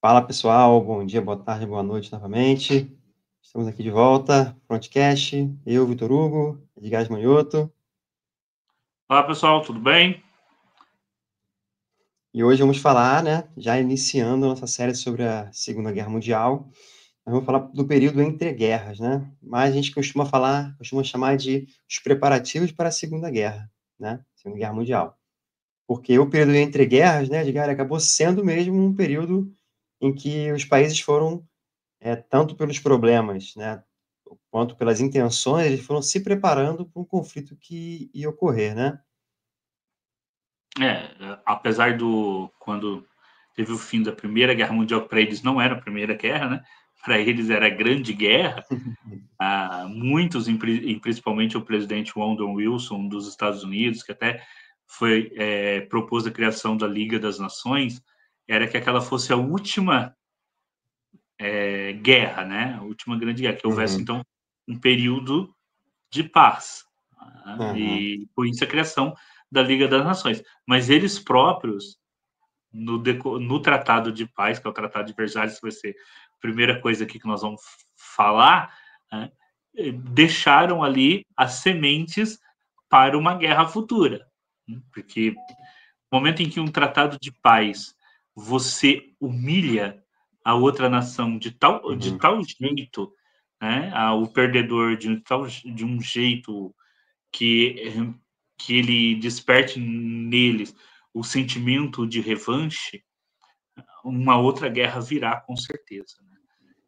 Fala pessoal, bom dia, boa tarde, boa noite novamente. Estamos aqui de volta, Frontcast, eu, Vitor Hugo, Edgar Manioto, Olá pessoal, tudo bem? e hoje vamos falar, né, já iniciando a nossa série sobre a Segunda Guerra Mundial, nós vamos falar do período entre guerras, né, mas a gente costuma chamar de os preparativos para a Segunda Guerra, né, Segunda Guerra Mundial. Porque o período entre guerras, né, Edgar, acabou sendo mesmo um período em que os países foram tanto pelos problemas, né, quanto pelas intenções, eles foram se preparando para um conflito que ia ocorrer, né. Apesar quando teve o fim da Primeira Guerra Mundial, que para eles não era a Primeira Guerra, né? Para eles era a Grande Guerra. Muitos, e principalmente o presidente Woodrow Wilson dos Estados Unidos, que até propôs a criação da Liga das Nações, era que aquela fosse a última guerra, né? A última grande guerra, que houvesse Uhum. então um período de paz. Aham. E por isso a criação da Liga das Nações. Mas eles próprios, no Tratado de Paz, que é o Tratado de Versalhes, que vai ser a primeira coisa aqui que nós vamos falar, né, deixaram ali as sementes para uma guerra futura. Porque no momento em que um tratado de paz você humilha a outra nação de Uhum. tal jeito, né, o perdedor de um jeito que, que ele desperte neles o sentimento de revanche, uma outra guerra virá com certeza. Né?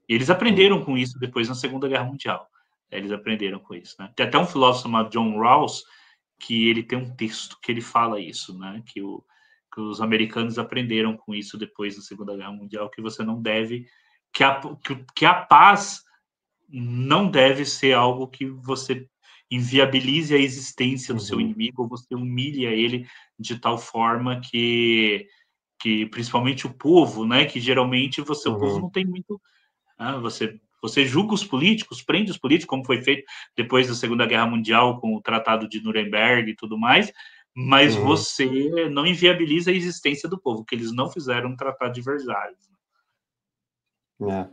E eles Sim. aprenderam com isso depois na Segunda Guerra Mundial. Eles aprenderam com isso. Né? Tem até um filósofo chamado John Rawls que ele tem um texto que ele fala isso, né? Que os americanos aprenderam com isso depois da Segunda Guerra Mundial, que você não deve, que a paz não deve ser algo que você inviabilize a existência do seu Uhum. inimigo ou você humilha ele de tal forma que principalmente o povo, né, que geralmente o povo Uhum. não tem muito, você julga os políticos, prende os políticos, como foi feito depois da Segunda Guerra Mundial com o Tratado de Nuremberg e tudo mais, mas Uhum. você não inviabiliza a existência do povo, que eles não fizeram um Tratado de Versalhes. É.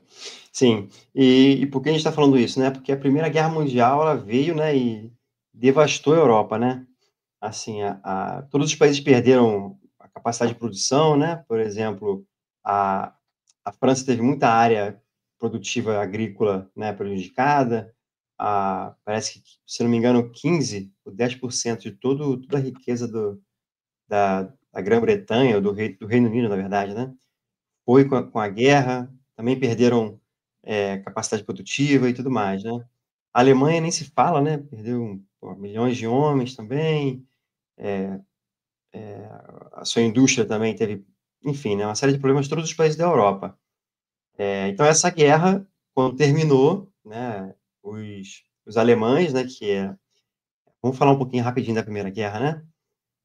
Sim. E por que a gente está falando isso, né, porque a Primeira Guerra Mundial, ela veio, né, e devastou a Europa, né. Assim, todos os países perderam a capacidade de produção, né, por exemplo, a a França teve muita área produtiva agrícola, né, prejudicada, parece que, se não me engano, 15 ou 10% de toda a riqueza da Grã-Bretanha, ou do Reino Unido, na verdade, né, foi com a guerra, também perderam, capacidade produtiva e tudo mais, né. A Alemanha nem se fala, né, perdeu, pô, milhões de homens também, a sua indústria também teve, enfim, né, uma série de problemas em todos os países da Europa. Então essa guerra, quando terminou, né, os alemães, né, vamos falar um pouquinho rapidinho da Primeira Guerra, né,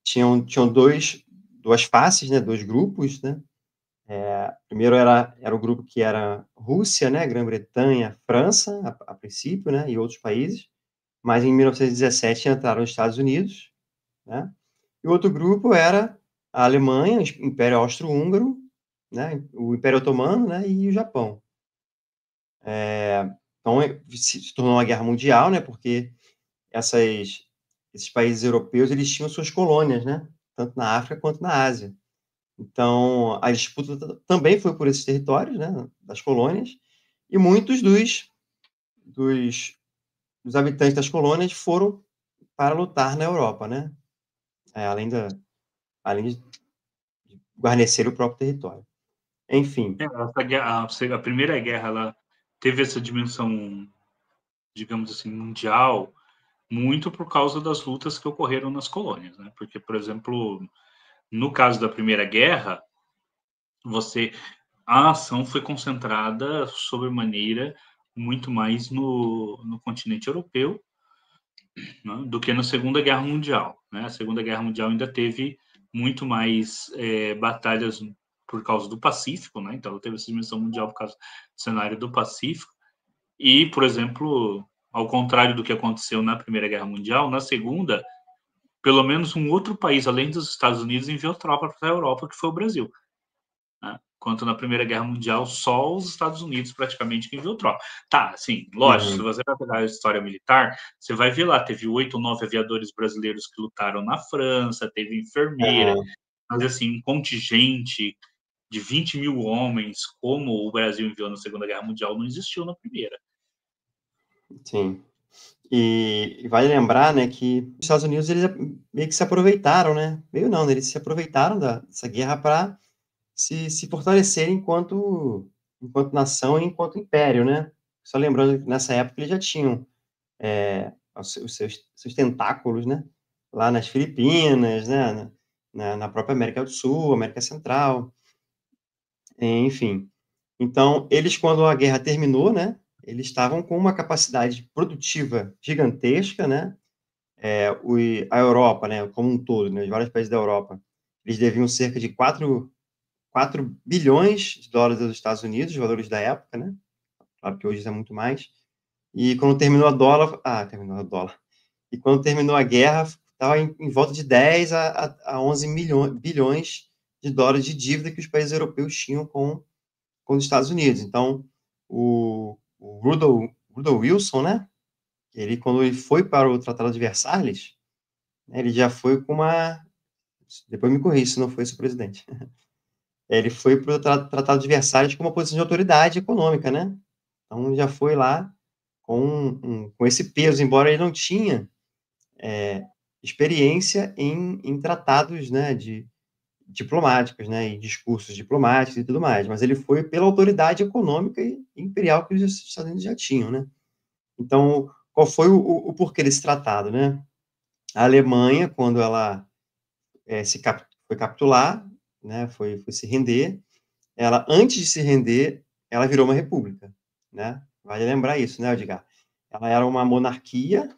tinham 2 faces, né, 2 grupos, né. Primeiro era o grupo que era Rússia, né, Grã-Bretanha, França, a princípio, né, e outros países, mas em 1917 entraram os Estados Unidos, né, e o outro grupo era a Alemanha, o Império Austro-Húngaro, né, o Império Otomano, né, e o Japão. Então se tornou uma guerra mundial, né, porque essas esses países europeus, eles tinham suas colônias, né, tanto na África quanto na Ásia. Então, a disputa também foi por esses territórios, né, das colônias, e muitos dos dos habitantes das colônias foram para lutar na Europa, né, além de guarnecer o próprio território. Enfim. A Primeira Guerra ela teve essa dimensão, digamos assim, mundial, muito por causa das lutas que ocorreram nas colônias, né? Porque, por exemplo, no caso da Primeira Guerra, você a ação foi concentrada sobremaneira muito mais no continente europeu, né, do que na Segunda Guerra Mundial. Né? A Segunda Guerra Mundial ainda teve muito mais batalhas por causa do Pacífico, né? Então ela teve essa dimensão mundial por causa do cenário do Pacífico. E, por exemplo, ao contrário do que aconteceu na Primeira Guerra Mundial, na Segunda, pelo menos um outro país, além dos Estados Unidos, enviou tropa para a Europa, que foi o Brasil. Né? Enquanto na Primeira Guerra Mundial, só os Estados Unidos praticamente que enviou tropa. Tá, assim, lógico, se você vai pegar a história militar, você vai ver lá, teve 8 ou 9 aviadores brasileiros que lutaram na França, teve enfermeira, mas assim, um contingente de 20 mil homens, como o Brasil enviou na Segunda Guerra Mundial, não existiu na Primeira. Sim. E vale lembrar, né, que os Estados Unidos, eles meio que se aproveitaram, né? Meio não, né, eles se aproveitaram dessa guerra para se fortalecer enquanto nação e enquanto império, né? Só lembrando que nessa época eles já tinham os seus tentáculos, né? Lá nas Filipinas, né? Na própria América do Sul, América Central, enfim. Então, eles, quando a guerra terminou, né? Eles estavam com uma capacidade produtiva gigantesca, né? A Europa, né? Como um todo, né? Os vários países da Europa, eles deviam cerca de 4 bilhões de dólares aos Estados Unidos, os valores da época, né? Claro que hoje é muito mais. E quando terminou terminou a dólar. E quando terminou a guerra, estava em volta de 10 a 11 bilhões de dólares de dívida que os países europeus tinham com os Estados Unidos. Então, o Woodrow Wilson, né? Quando ele foi para o Tratado de Versalhes, né, ele já foi com uma. Depois me corrija se não foi esse o presidente. Ele foi para o Tratado de Versalhes com uma posição de autoridade econômica, né? Então, já foi lá com esse peso, embora ele não tinha experiência em tratados, né, diplomáticos, né, em discursos diplomáticos e tudo mais, mas ele foi pela autoridade econômica e imperial que os Estados Unidos já tinham, né? Então, qual foi o porquê desse tratado, né? A Alemanha, quando ela foi capitular, né, foi se render, ela, antes de se render, ela virou uma república, né? Vale lembrar isso, né, Edgar? Ela era uma monarquia,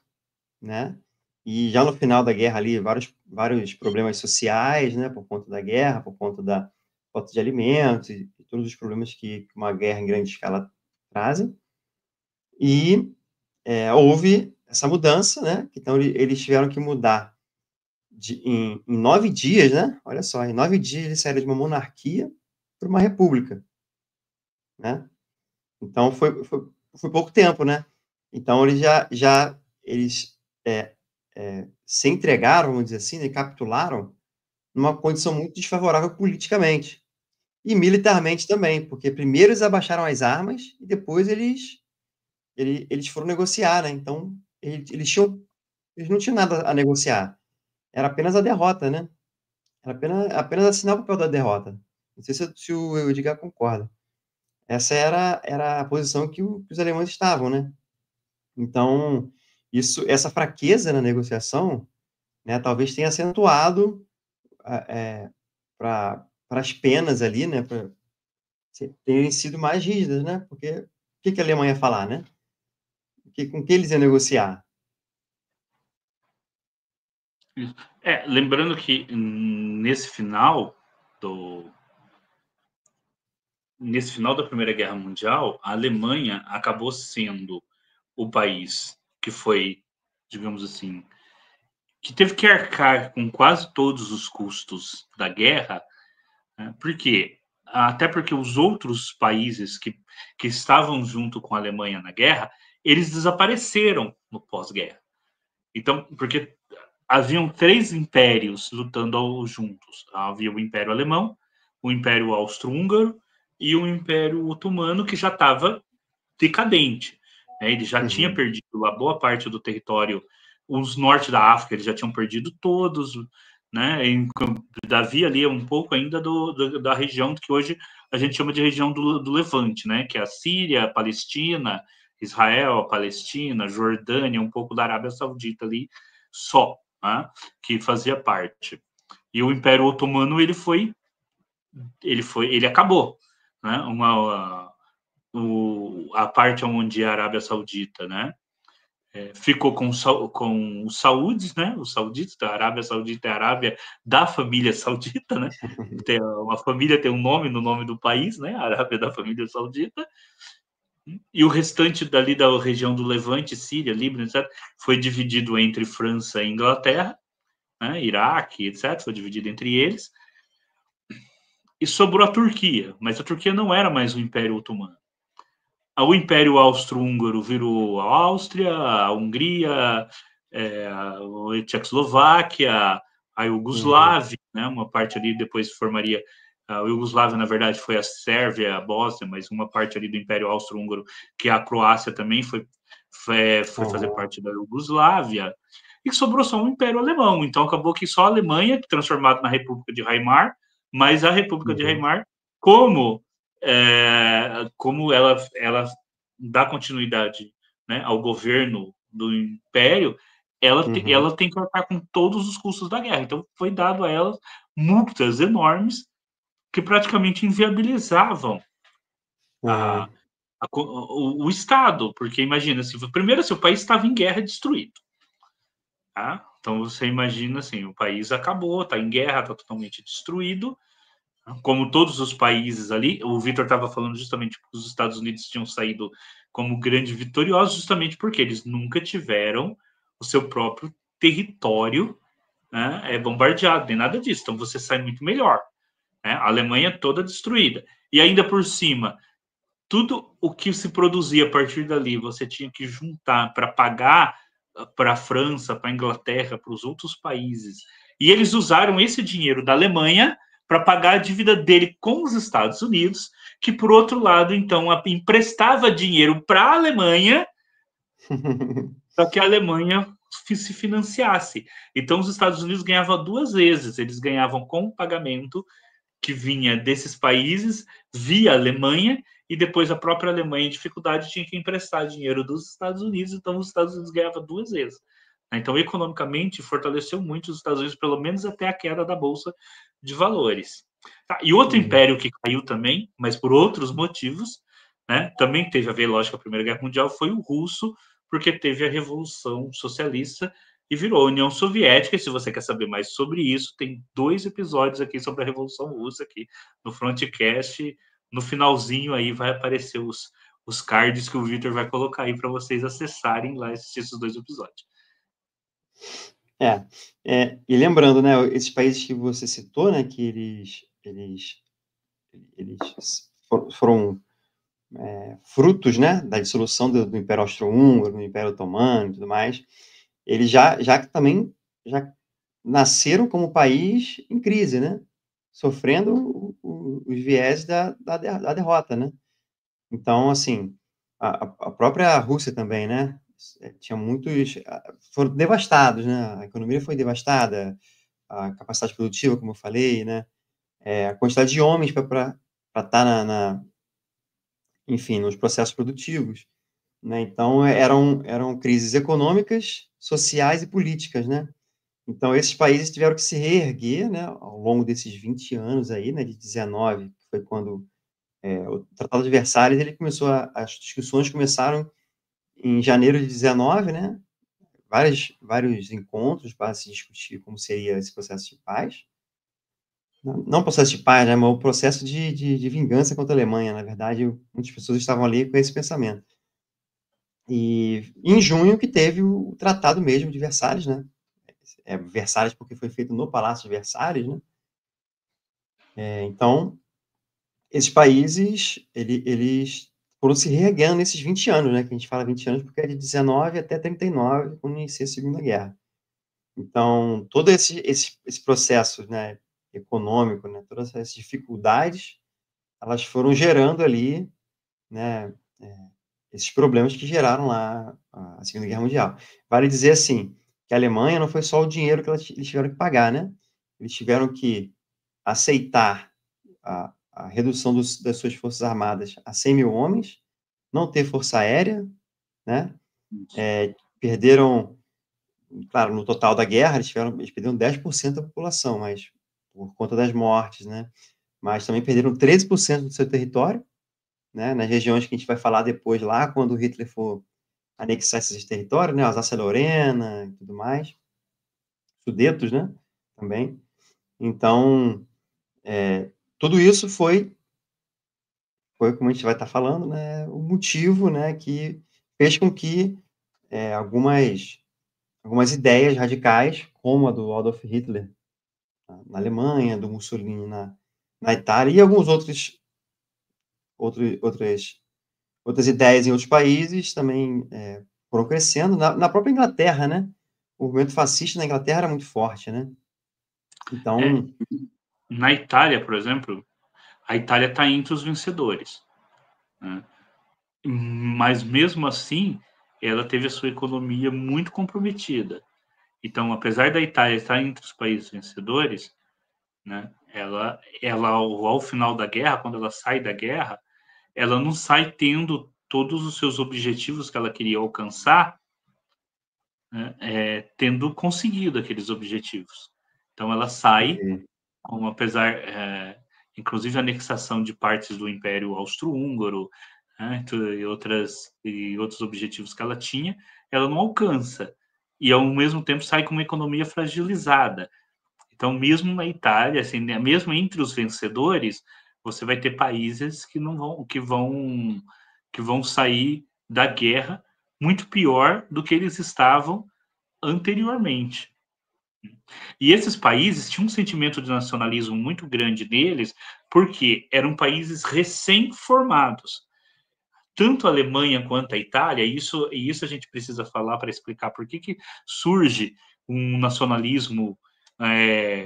né? E já no final da guerra ali, vários problemas sociais, né, por conta da guerra, por conta da falta de alimentos e todos os problemas que uma guerra em grande escala trazem. E houve essa mudança, né? Então eles tiveram que mudar em 9 dias, né? Olha só, em 9 dias eles saíram de uma monarquia para uma república, né? Então foi pouco tempo, né? Então eles eles se entregaram, vamos dizer assim, né, capitularam numa condição muito desfavorável politicamente e militarmente também, porque primeiro eles abaixaram as armas e depois eles foram negociar, né? Então eles não tinham nada a negociar, era apenas a derrota, né? Era apenas assinar o papel da derrota. Não sei se o Edgar concorda. Essa era a posição que os alemães estavam, né? Então, essa fraqueza na negociação, né, talvez tenha acentuado para as penas ali, né, pra terem sido mais rígidas, né? Porque o que a Alemanha ia falar, né? Com que eles iam negociar? Lembrando que do nesse final da Primeira Guerra Mundial, a Alemanha acabou sendo o país que foi, digamos assim, que teve que arcar com quase todos os custos da guerra, né? Por quê? Até porque os outros países que estavam junto com a Alemanha na guerra, eles desapareceram no pós-guerra. Então, porque haviam 3 impérios lutando juntos. Havia o Império Alemão, o Império Austro-Húngaro e o Império Otomano, que já estava decadente, né? Ele já tinha Uhum. perdido a boa parte do território, os norte da África eles já tinham perdido todos, né? Havia ali um pouco ainda da região que hoje a gente chama de região do Levante, né? Que é a Síria, a Palestina, Israel, a Palestina, Jordânia, um pouco da Arábia Saudita ali só, né? Que fazia parte. E o Império Otomano ele acabou, né? A parte onde é a Arábia Saudita, né? Ficou com os saúdes, né? Os sauditas, a Arábia Saudita é a Arábia da família saudita, né? Uma família tem um nome no nome do país, né? A Arábia da família saudita. E o restante dali da região do Levante, Síria, Líbano, etc., foi dividido entre França e Inglaterra, né? Iraque, etc., foi dividido entre eles. e sobrou a Turquia, mas a Turquia não era mais o Império Otomano. O Império Austro-Húngaro virou a Áustria, a Hungria, a Tchecoslováquia, a Uhum. Iugoslávia, né? Uma parte ali depois formaria a Iugoslávia, na verdade, foi a Sérvia, a Bósnia, mas uma parte ali do Império Austro-Húngaro, que é a Croácia também foi fazer Uhum. parte da Iugoslávia, e sobrou só um Império Alemão. Então acabou que só a Alemanha, transformada na República de Weimar, mas a República de Uhum. Weimar, como ela dá continuidade, né, ao governo do Império, Uhum. ela tem que arcar com todos os custos da guerra. Então foi dado a ela multas enormes que praticamente inviabilizavam a, Uhum. o Estado, porque imagina, primeiro se o país estava em guerra destruído, tá? Então você imagina assim, o país acabou, está em guerra, está totalmente destruído, como todos os países ali. O Vitor estava falando justamente que os Estados Unidos tinham saído como grande vitoriosos, justamente porque eles nunca tiveram o seu próprio território, né, bombardeado, nem nada disso. Então você sai muito melhor, né? A Alemanha toda destruída. E ainda por cima, tudo o que se produzia a partir dali, você tinha que juntar para pagar para a França, para a Inglaterra, para os outros países. E eles usaram esse dinheiro da Alemanha para pagar a dívida dele com os Estados Unidos, que, por outro lado, então, emprestava dinheiro para a Alemanha para que a Alemanha se financiasse. Então, os Estados Unidos ganhavam duas vezes. Eles ganhavam com o pagamento que vinha desses países via Alemanha, e depois a própria Alemanha, em dificuldade, tinha que emprestar dinheiro dos Estados Unidos, então os Estados Unidos ganhavam duas vezes. Então, economicamente, fortaleceu muito os Estados Unidos, pelo menos até a queda da Bolsa de Valores. Tá, e outro Uhum. império que caiu também, mas por outros motivos, né, também teve a ver, lógico, com a Primeira Guerra Mundial, foi o russo, porque teve a Revolução Socialista e virou a União Soviética. E se você quer saber mais sobre isso, tem 2 episódios aqui sobre a Revolução Russa aqui no Frontcast. No finalzinho aí vai aparecer os cards que o Victor vai colocar aí para vocês acessarem lá e assistir esses 2 episódios. É, e lembrando, né, esses países que você citou, né, que eles foram frutos, né, da dissolução do Império Austro-Húngaro, do Império Otomano e tudo mais, eles já que também já nasceram como país em crise, né, sofrendo os viés da derrota, né. Então, assim, a própria Rússia também, né, tinha muitos foram devastados, né, a economia foi devastada, a capacidade produtiva, como eu falei, né, a quantidade de homens para estar enfim, nos processos produtivos, né, então eram crises econômicas, sociais e políticas, né. Então esses países tiveram que se reerguer, né, ao longo desses 20 anos aí, né, de 19, que foi quando, o Tratado de Versalhes, ele começou as discussões começaram em janeiro de 19, né, vários encontros para se discutir como seria esse processo de paz. Não o processo de paz, né, mas o processo de vingança contra a Alemanha, na verdade, muitas pessoas estavam ali com esse pensamento. E em junho que teve o tratado mesmo de Versalhes, né, Versalhes porque foi feito no Palácio de Versalhes, né, então, esses países, eles foram se reerguendo nesses 20 anos, né, que a gente fala 20 anos porque é de 19 até 39, quando inicia a Segunda Guerra. Então, todo esse processo, né, econômico, né, todas essas dificuldades, elas foram gerando ali, né, esses problemas que geraram lá a Segunda Guerra Mundial. Vale dizer, assim, que a Alemanha não foi só o dinheiro que eles tiveram que pagar, né, eles tiveram que aceitar a redução das suas forças armadas a 100.000 homens, não ter força aérea, né, perderam, claro, no total da guerra, eles perderam 10% da população, mas por conta das mortes, né, mas também perderam 13% do seu território, né, nas regiões que a gente vai falar depois lá, quando o Hitler for anexar esses territórios, né, Alsácia-Lorena e tudo mais, Sudetos, né, também. Então, tudo isso foi como a gente vai estar falando, né, o motivo, né, que fez com que, algumas ideias radicais, como a do Adolf Hitler na Alemanha, do Mussolini na Itália e alguns outras outras ideias em outros países também, foram crescendo. Na própria Inglaterra, né, o movimento fascista na Inglaterra era muito forte, né. É, Então na Itália, por exemplo, a Itália está entre os vencedores, né? Mas mesmo assim, ela teve a sua economia muito comprometida. Então, apesar da Itália estar entre os países vencedores, né, ela ao final da guerra, quando ela sai da guerra, ela não sai tendo todos os seus objetivos que ela queria alcançar, né, tendo conseguido aqueles objetivos. Então, ela sai, entendi. como apesar, inclusive a anexação de partes do Império Austro-Húngaro, né, e outros objetivos que ela tinha, ela não alcança. E ao mesmo tempo sai com uma economia fragilizada. Então, mesmo na Itália, assim, né, mesmo entre os vencedores, você vai ter países que não vão, que vão sair da guerra muito pior do que eles estavam anteriormente. E esses países tinham um sentimento de nacionalismo muito grande neles, porque eram países recém-formados. Tanto a Alemanha quanto a Itália, isso a gente precisa falar para explicar por que surge um nacionalismo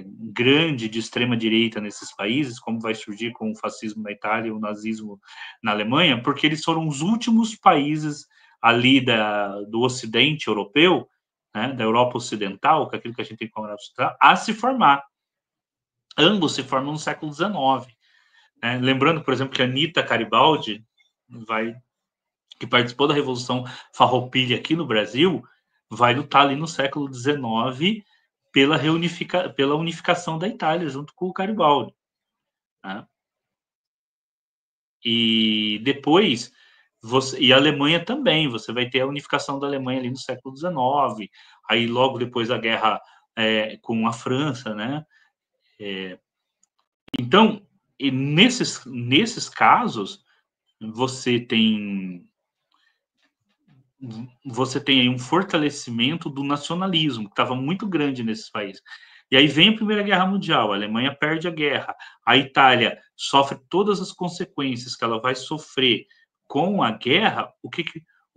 grande de extrema direita nesses países, como vai surgir com o fascismo na Itália e o nazismo na Alemanha, porque eles foram os últimos países ali do Ocidente europeu, né, da Europa Ocidental, que é aquilo que a gente tem como Europa Ocidental, a se formar. Ambos se formam no século XIX. Né? Lembrando, por exemplo, que a Anita Garibaldi, que participou da Revolução Farroupilha aqui no Brasil, vai lutar ali no século XIX pela unificação da Itália, junto com o Garibaldi. Né? E depois, e a Alemanha também, você vai ter a unificação da Alemanha ali no século XIX, aí logo depois da guerra com a França, né? Então, nesses casos, você tem aí um fortalecimento do nacionalismo, que estava muito grande nesses países. E aí vem a Primeira Guerra Mundial, a Alemanha perde a guerra, a Itália sofre todas as consequências que ela vai sofrer com a guerra. O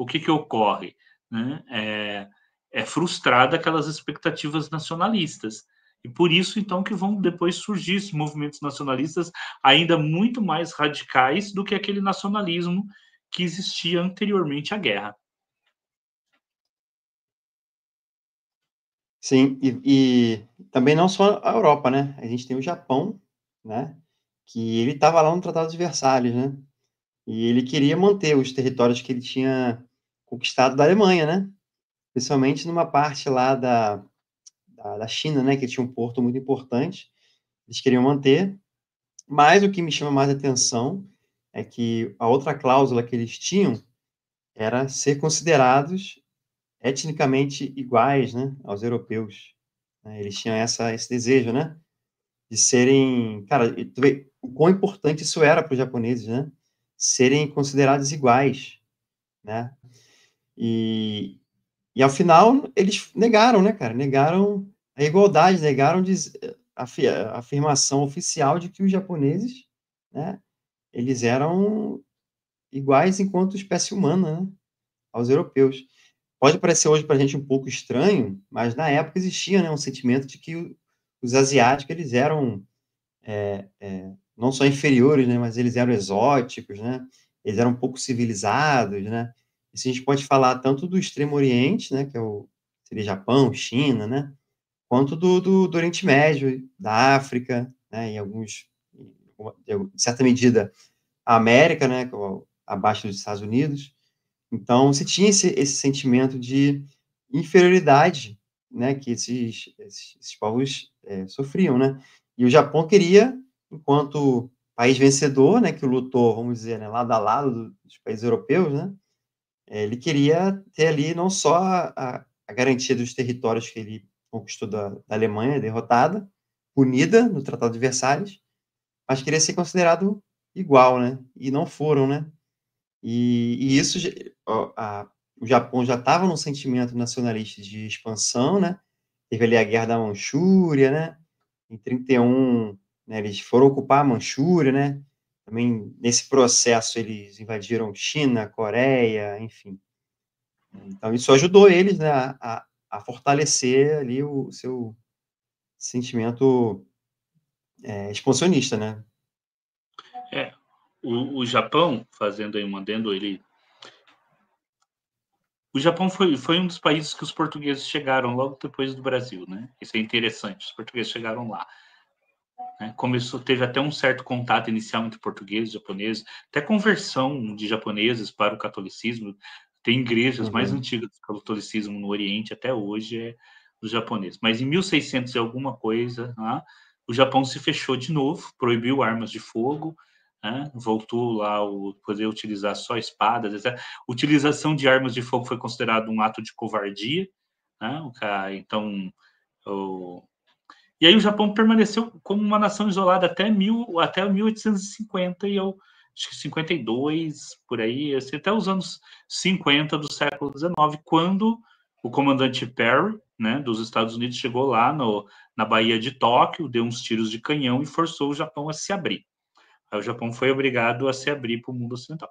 que ocorre? Né? É frustrada aquelas expectativas nacionalistas. E por isso, então, que vão depois surgir esses movimentos nacionalistas ainda muito mais radicais do que aquele nacionalismo que existia anteriormente à guerra. Sim, e também não só a Europa, né, a gente tem o Japão, né, que ele estava lá no Tratado de Versalhes, né, e ele queria manter os territórios que ele tinha conquistado da Alemanha, né, principalmente numa parte lá da China, né, que tinha um porto muito importante, eles queriam manter, mas o que me chama mais atenção é que a outra cláusula que eles tinham era ser considerados etnicamente iguais, né, aos europeus, né, eles tinham esse desejo, né, de serem, cara, e tu vê o quão importante isso era para os japoneses, né, serem considerados iguais, né. E ao final eles negaram, né, cara, negaram a igualdade, negaram a afirmação oficial de que os japoneses, né, eles eram iguais enquanto espécie humana, né, aos europeus. Pode parecer hoje para a gente um pouco estranho, mas na época existia, né, um sentimento de que os asiáticos eles eram não só inferiores, né, mas eles eram exóticos, né, eles eram pouco civilizados, né. Isso a gente pode falar tanto do Extremo Oriente, né, que seria Japão, China, né, quanto do Oriente Médio, da África, né, de certa medida, a América, né, abaixo dos Estados Unidos. Então, se tinha esse sentimento de inferioridade, né, que esses povos, sofriam, né. E o Japão queria, enquanto país vencedor, né, que lutou, vamos dizer, né, lado a lado dos países europeus, né, ele queria ter ali não só a garantia dos territórios que ele conquistou da Alemanha derrotada, punida no Tratado de Versalhes, mas queria ser considerado igual, né, e não foram, né. E isso o Japão já estava num sentimento nacionalista de expansão, né, teve ali a guerra da Manchúria, né, em 31 né? Eles foram ocupar a Manchúria, né? Também nesse processo eles invadiram China, Coreia, enfim. Então isso ajudou eles, né, a fortalecer ali o seu sentimento expansionista, né? É, o Japão, fazendo aí um adendo, o Japão foi um dos países que os portugueses chegaram logo depois do Brasil, né? Isso é interessante, os portugueses chegaram lá. Né? Teve até um certo contato inicial entre portugueses e japoneses, até conversão de japoneses para o catolicismo. Tem igrejas mais Uhum. antigas do catolicismo no Oriente até hoje é dos japoneses. Mas em 1600 e alguma coisa, né, o Japão se fechou de novo, proibiu armas de fogo, né, voltou lá o poder utilizar só espadas, etc. Utilização de armas de fogo foi considerado um ato de covardia, né, então o, e aí o Japão permaneceu como uma nação isolada até 1850 e eu acho que 52, por aí, assim, até os anos 50 do século XIX, quando o comandante Perry, né, dos Estados Unidos, chegou lá na Baía de Tóquio, deu uns tiros de canhão e forçou o Japão a se abrir. Aí o Japão foi obrigado a se abrir para o mundo ocidental.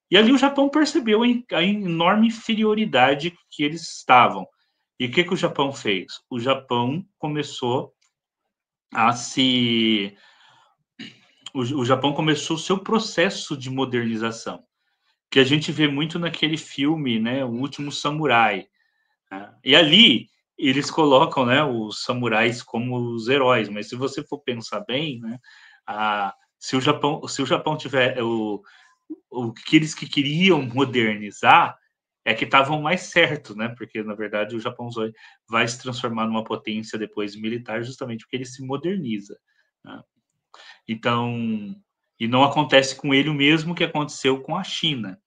E ali o Japão percebeu a enorme inferioridade que eles estavam. E o que o Japão fez? O Japão começou a se. O Japão começou o seu processo de modernização, que a gente vê muito naquele filme, né, O Último Samurai. Né? E ali eles colocam, né, os samurais como os heróis, mas se você for pensar bem, né, se o Japão tiver o que eles que queriam modernizar é que estavam mais certos, né? Porque na verdade o Japão vai se transformar numa potência depois militar justamente porque ele se moderniza. Né? Então, e não acontece com ele o mesmo que aconteceu com a China.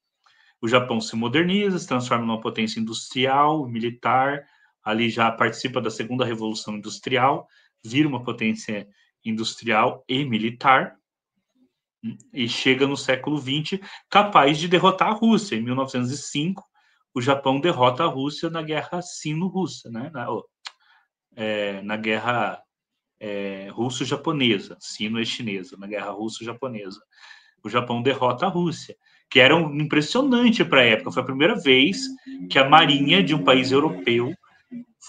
O Japão se moderniza, se transforma numa potência industrial, militar, ali já participa da segunda revolução industrial, vira uma potência industrial e militar, e chega no século XX capaz de derrotar a Rússia. Em 1905, o Japão derrota a Rússia na Guerra Sino-Russa, né? Na Guerra russo-japonesa, sino e chinesa, na Guerra russo-japonesa. O Japão derrota a Rússia, que era impressionante para a época. Foi a primeira vez que a marinha de um país europeu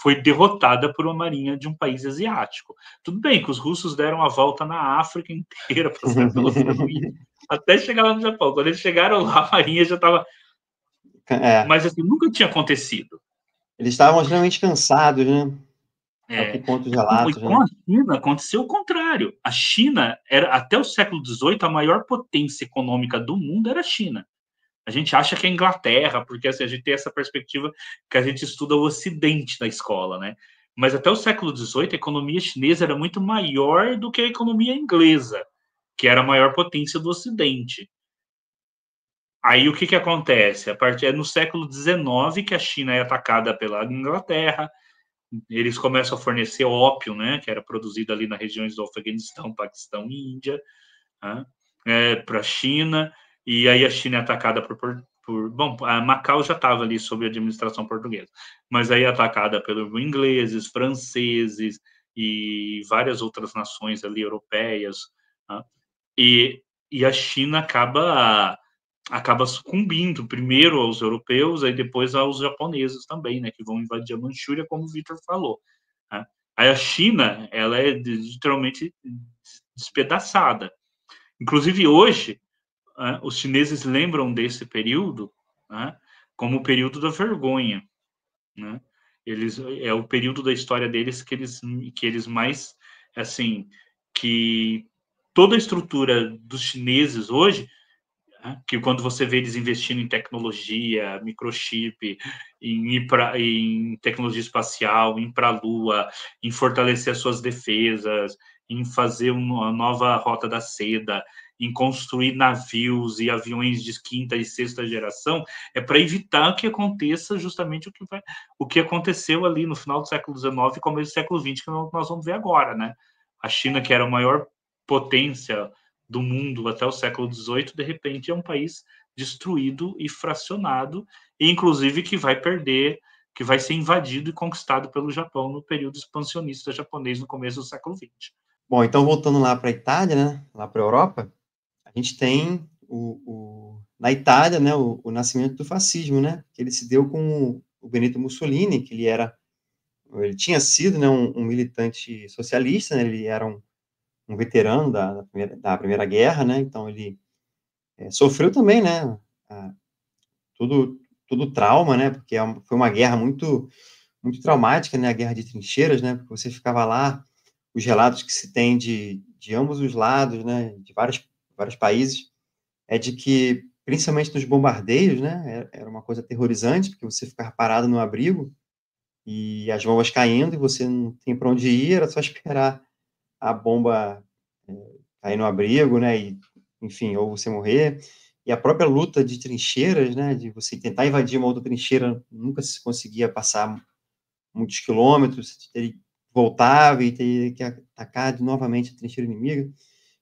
foi derrotada por uma marinha de um país asiático. Tudo bem que os russos deram a volta na África inteira, passando pelo Oceano Índico, até chegar lá no Japão. Quando eles chegaram lá, a marinha já estava... Mas assim, nunca tinha acontecido. Eles estavam extremamente cansados, né? É o que É, conta os não, e relatos, com né? a China aconteceu o contrário. A China era, até o século XVIII, a maior potência econômica do mundo era a China. A gente acha que é a Inglaterra, porque assim, a gente tem essa perspectiva que a gente estuda o Ocidente na escola, né? Mas até o século XVIII, a economia chinesa era muito maior do que a economia inglesa, que era a maior potência do Ocidente. Aí o que acontece? É no século XIX que a China é atacada pela Inglaterra, eles começam a fornecer ópio, né, que era produzido ali nas regiões do Afeganistão, Paquistão e Índia, né, para a China, e aí a China é atacada bom, a Macau já estava ali sob administração portuguesa, mas aí é atacada pelos ingleses, franceses e várias outras nações ali europeias, né, e, e a China acaba sucumbindo primeiro aos europeus, aí depois aos japoneses também, né, que vão invadir a Manchúria, como o Victor falou. Né? Aí a China, ela é literalmente despedaçada. Inclusive hoje, né, os chineses lembram desse período, né, como o período da vergonha. Né? É o período da história deles que eles mais, assim, que toda a estrutura dos chineses hoje, que quando você vê eles investindo em tecnologia, microchip, em tecnologia espacial, em ir para a Lua, em fortalecer as suas defesas, em fazer uma nova rota da seda, em construir navios e aviões de quinta e sexta geração, é para evitar que aconteça justamente o que aconteceu ali no final do século XIX e começo do século XX, que nós vamos ver agora, né? A China, que era a maior potência do mundo até o século XVIII, de repente é um país destruído e fracionado, e inclusive que vai perder, que vai ser invadido e conquistado pelo Japão no período expansionista japonês no começo do século XX. Bom, então voltando lá para a Itália, né, lá para a Europa, a gente tem na Itália, né, o nascimento do fascismo, né, que ele se deu com o Benito Mussolini, que ele tinha sido, né, um militante socialista, né, ele era um veterano da Primeira Guerra, né, então ele sofreu também, né, a, todo o trauma, né, porque foi uma guerra muito, muito traumática, né, a guerra de trincheiras, né, porque você ficava lá, os relatos que se tem de ambos os lados, né, de vários países, é de que, principalmente nos bombardeios, né, era uma coisa aterrorizante, porque você ficava parado no abrigo e as bombas caindo e você não tinha para onde ir, era só esperar a bomba cair no abrigo, né, e, enfim, ou você morrer. E a própria luta de trincheiras, né, de você tentar invadir uma outra trincheira, nunca se conseguia passar muitos quilômetros, ele voltava e teria que atacar novamente a trincheira inimiga.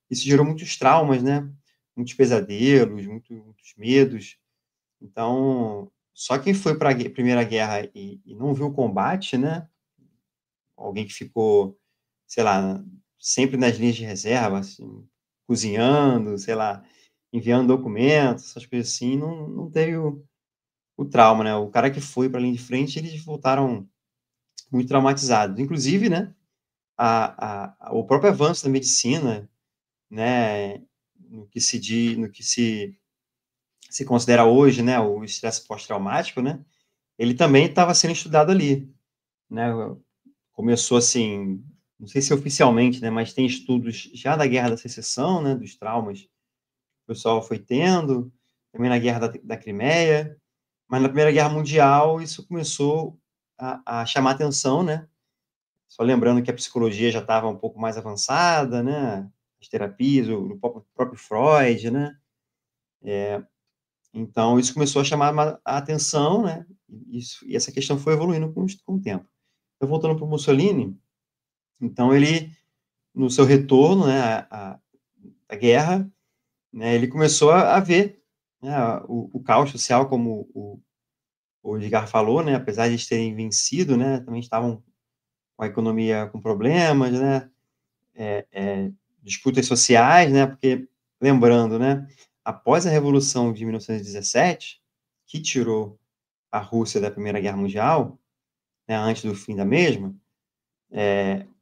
Isso gerou muitos traumas, né, muitos pesadelos, muitos medos. Então, só quem foi para a Primeira Guerra e não viu o combate, né, alguém que ficou, sei lá, sempre nas linhas de reserva, assim, cozinhando, sei lá, enviando documentos, essas coisas assim, não teve o trauma, né? O cara que foi para a linha de frente, eles voltaram muito traumatizados. Inclusive, né, o próprio avanço da medicina, né, no que se considera hoje, né, o estresse pós-traumático, né, ele também estava sendo estudado ali, né? Começou assim, não sei se oficialmente, né, mas tem estudos já da Guerra da Secessão, né, dos traumas que o pessoal foi tendo, também na Guerra da Crimeia, mas na Primeira Guerra Mundial isso começou a chamar atenção, né? Só lembrando que a psicologia já estava um pouco mais avançada, né? As terapias, o próprio Freud, né? Então isso começou a chamar a atenção, né? E essa questão foi evoluindo com o tempo. Então, voltando para o Mussolini, então ele no seu retorno, né, à guerra, né, ele começou a ver, né, o caos social, como o Edgar falou, né, apesar de eles terem vencido, né, também estavam com a economia com problemas, né, disputas sociais, né, porque, lembrando, né, após a Revolução de 1917, que tirou a Rússia da Primeira Guerra Mundial, né, antes do fim da mesma,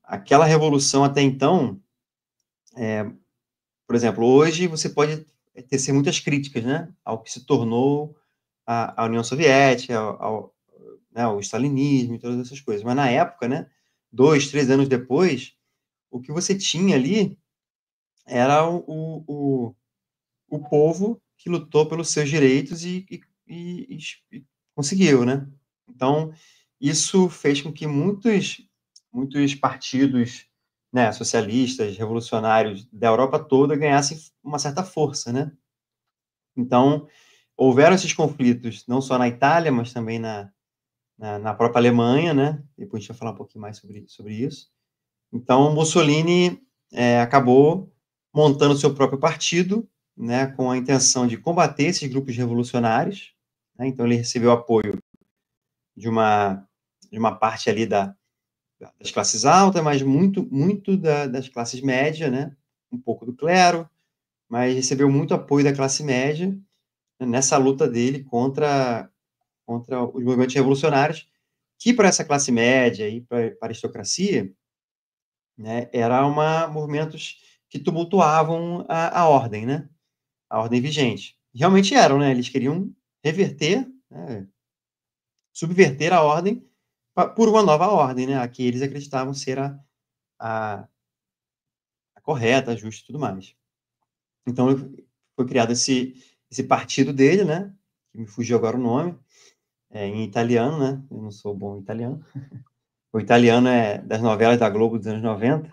aquela revolução até então, por exemplo, hoje você pode tecer muitas críticas, né, ao que se tornou a União Soviética, né, ao stalinismo e todas essas coisas. Mas na época, né, 2, 3 anos depois, o que você tinha ali era o povo que lutou pelos seus direitos e conseguiu, né. Então, isso fez com que muitos partidos, né, socialistas, revolucionários da Europa toda ganhassem uma certa força, né. Então, houveram esses conflitos não só na Itália, mas também na própria Alemanha, né, depois a gente vai falar um pouquinho mais sobre isso. Então, Mussolini, acabou montando seu próprio partido, né, com a intenção de combater esses grupos revolucionários, né, então ele recebeu apoio de uma parte ali das classes altas, mas muito das classes médias, né, um pouco do clero, mas recebeu muito apoio da classe média, né, nessa luta dele contra os movimentos revolucionários, que para essa classe média e para a aristocracia, né, eram movimentos que tumultuavam a ordem, né, a ordem vigente. Realmente eram, né, eles queriam reverter, né, subverter a ordem por uma nova ordem, né, a que eles acreditavam ser a correta, a justa e tudo mais. Então foi criado esse partido dele, né, que me fugiu agora o nome, em italiano, né, eu não sou bom em italiano. O italiano é das novelas da Globo dos anos 90,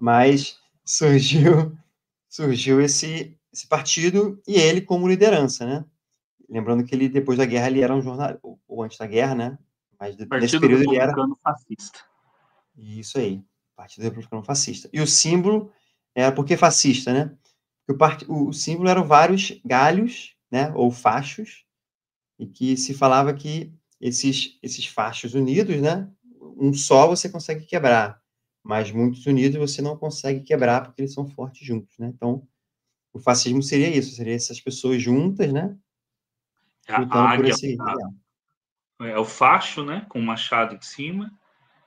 mas surgiu esse partido e ele como liderança, né. Lembrando que ele, depois da guerra, ele era um jornal ou antes da guerra, né, mas nesse Partido período ele era Republicano Fascista. isso aí, Partido Republicano Fascista. E o símbolo era por que fascista, né, porque o símbolo eram vários galhos, né, ou fachos, e que se falava que esses fachos unidos, né, um só você consegue quebrar, mas muitos unidos você não consegue quebrar porque eles são fortes juntos, né? Então, o fascismo seria isso, seria essas pessoas juntas, né? A Lutando por águia esse ideal. é o facho, né? Com o machado em cima.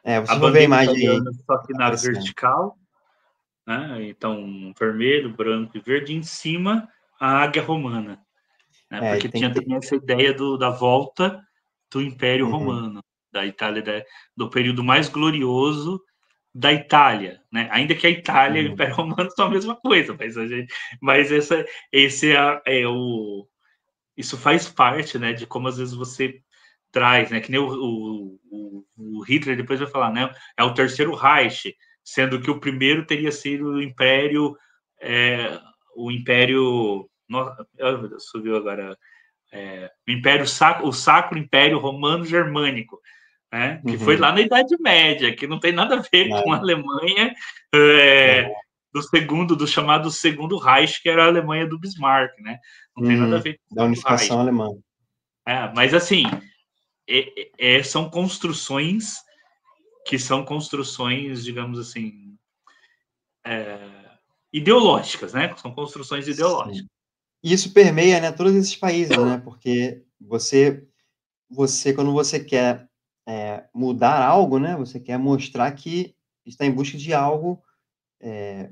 A Vocês vão ver a bandeira imagem aí italiana só que na aparecendo. vertical, né? Então, vermelho, branco e verde. Em cima, a águia romana. Né? Porque Tem que tinha ter. também essa ideia da volta do Império Uhum, Romano, da Itália, do período mais glorioso da Itália, né? Ainda que a Itália e o uhum. Império Romano são a mesma coisa, mas esse isso faz parte, né, de como às vezes você traz, né, que nem o Hitler depois vai falar, né, é o terceiro Reich, sendo que o primeiro teria sido o Império, nossa, subiu agora, o Sacro Império Romano Germânico, né, que foi Uhum. lá na Idade Média, que não tem nada a ver com a É, Alemanha é. do chamado Segundo Reich, que era a Alemanha do Bismarck, né? Não tem nada a ver com o Da Segundo Reich. unificação alemã. Mas assim, são construções que são construções, digamos assim, ideológicas, né? São construções ideológicas. Sim. E isso permeia, né, todos esses países, né? Porque quando você quer mudar algo, né? Você quer mostrar que está em busca de algo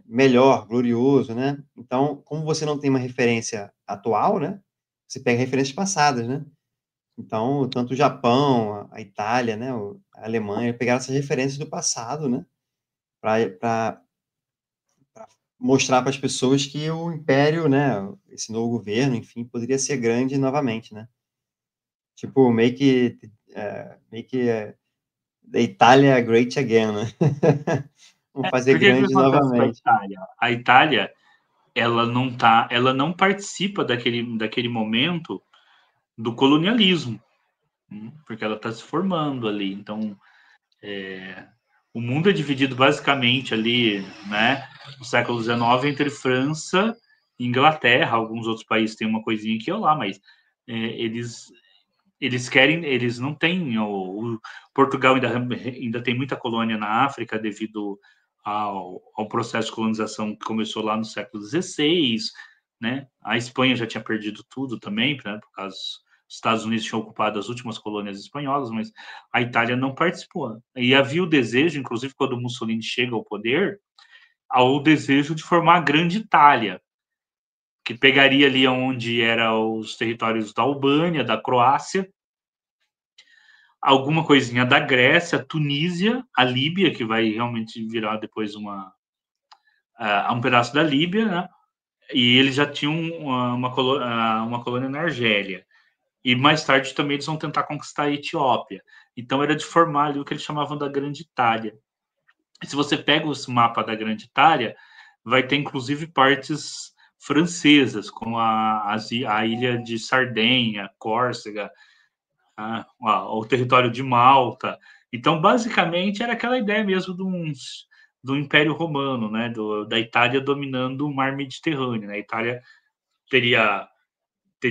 melhor, glorioso, né? Então, como você não tem uma referência atual, né? Você pega referências passadas, né? Então, tanto o Japão, a Itália, né? A Alemanha pegaram essas referências do passado, né? Para mostrar para as pessoas que o império, né? Esse novo governo, enfim, poderia ser grande novamente, né? Tipo, meio que the Itália great again, né? Vamos fazer Porque o que grande acontece com a novamente. Itália? A Itália, ela não participa daquele momento do colonialismo, porque ela está se formando ali. Então, o mundo é dividido basicamente ali, né, no século XIX entre França e Inglaterra. Alguns outros países têm uma coisinha aqui ou lá, mas eles não têm. O Portugal ainda tem muita colônia na África devido ao processo de colonização que começou lá no século XVI, né? A Espanha já tinha perdido tudo também, né, por causa os Estados Unidos tinham ocupado as últimas colônias espanholas, mas a Itália não participou. E havia o desejo, inclusive quando Mussolini chega ao poder, ao desejo de formar a Grande Itália, que pegaria ali onde eram os territórios da Albânia, da Croácia, alguma coisinha da Grécia, Tunísia, a Líbia, que vai realmente virar depois um pedaço da Líbia, né? E eles já tinham uma colônia na Argélia. E mais tarde também eles vão tentar conquistar a Etiópia. Então era de formar ali o que eles chamavam da Grande Itália. E se você pega os mapas da Grande Itália, vai ter inclusive partes francesas, como a ilha de Sardenha, Córcega, o território de Malta. Então, basicamente, era aquela ideia mesmo do Império Romano, né? Da Itália dominando o mar Mediterrâneo. Né? A Itália teria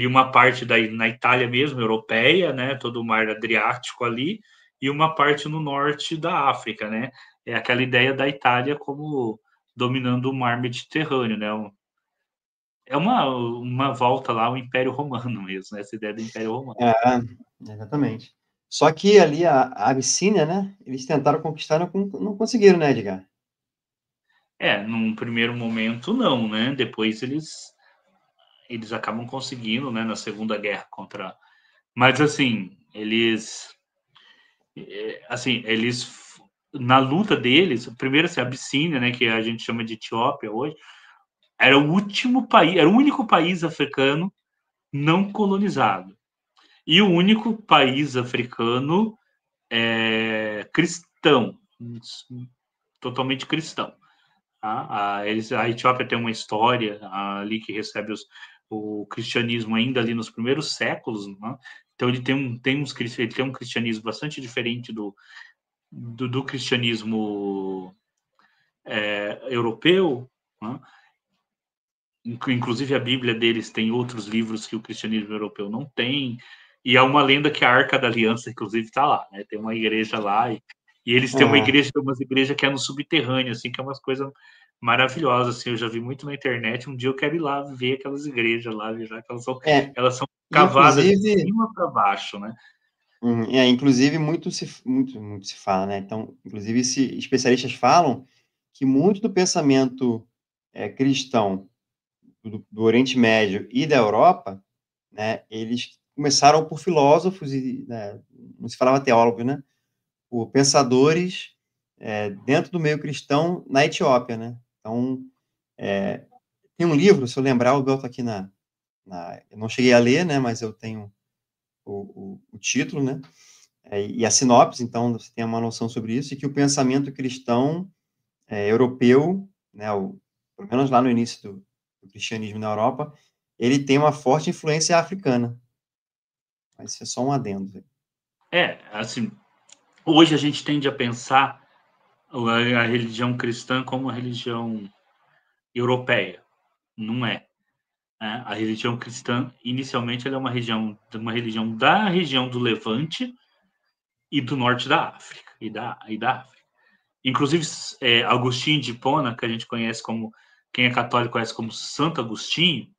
uma parte na Itália mesmo, europeia, né? Todo o mar Adriático ali, e uma parte no norte da África, né? É aquela ideia da Itália como dominando o mar Mediterrâneo, né? É uma volta lá ao Império Romano mesmo, né? Essa ideia do Império Romano. Exatamente. Só que ali a Abissínia, né? Eles tentaram conquistar e não conseguiram, né, Edgar? Num primeiro momento não, né? Depois eles acabam conseguindo, né? Na Segunda Guerra contra. Mas eles na luta deles, primeiro assim, a Abissínia, né? Que a gente chama de Etiópia hoje, era o último país, era o único país africano não colonizado e o único país africano cristão, totalmente cristão. A Etiópia tem uma história ali que recebe o cristianismo ainda ali nos primeiros séculos, né? Então ele tem um cristianismo bastante diferente do cristianismo europeu, né? Inclusive a Bíblia deles tem outros livros que o cristianismo europeu não tem, e há uma lenda que a Arca da Aliança, inclusive, está lá, né? Tem uma igreja lá E eles têm umas igrejas que é no subterrâneo, assim, que é umas coisas maravilhosas, assim, eu já vi muito na internet. Um dia eu quero ir lá ver aquelas igrejas lá, já que elas são cavadas de Inclusive, cima para baixo, né? inclusive muito se fala, né, então, inclusive especialistas falam que muito do pensamento, cristão do Oriente Médio e da Europa, né, eles começaram por filósofos e, né, não se falava teólogos, né, por pensadores, dentro do meio cristão na Etiópia, né. Então, tem um livro, se eu lembrar, o Bel tá aqui eu não cheguei a ler, né, mas eu tenho o título, né, e a sinopse, então você tem uma noção sobre isso, e que o pensamento cristão, europeu, né, pelo menos lá no início do cristianismo na Europa, ele tem uma forte influência africana. Mas isso é só um adendo. Assim, hoje a gente tende a pensar a religião cristã como uma religião europeia. Não é. Né? A religião cristã, inicialmente, ela é uma religião da região do Levante e do norte da África. E da África. Inclusive, Agostinho de Hipona, que a gente conhece como, quem é católico conhece como Santo Agostinho,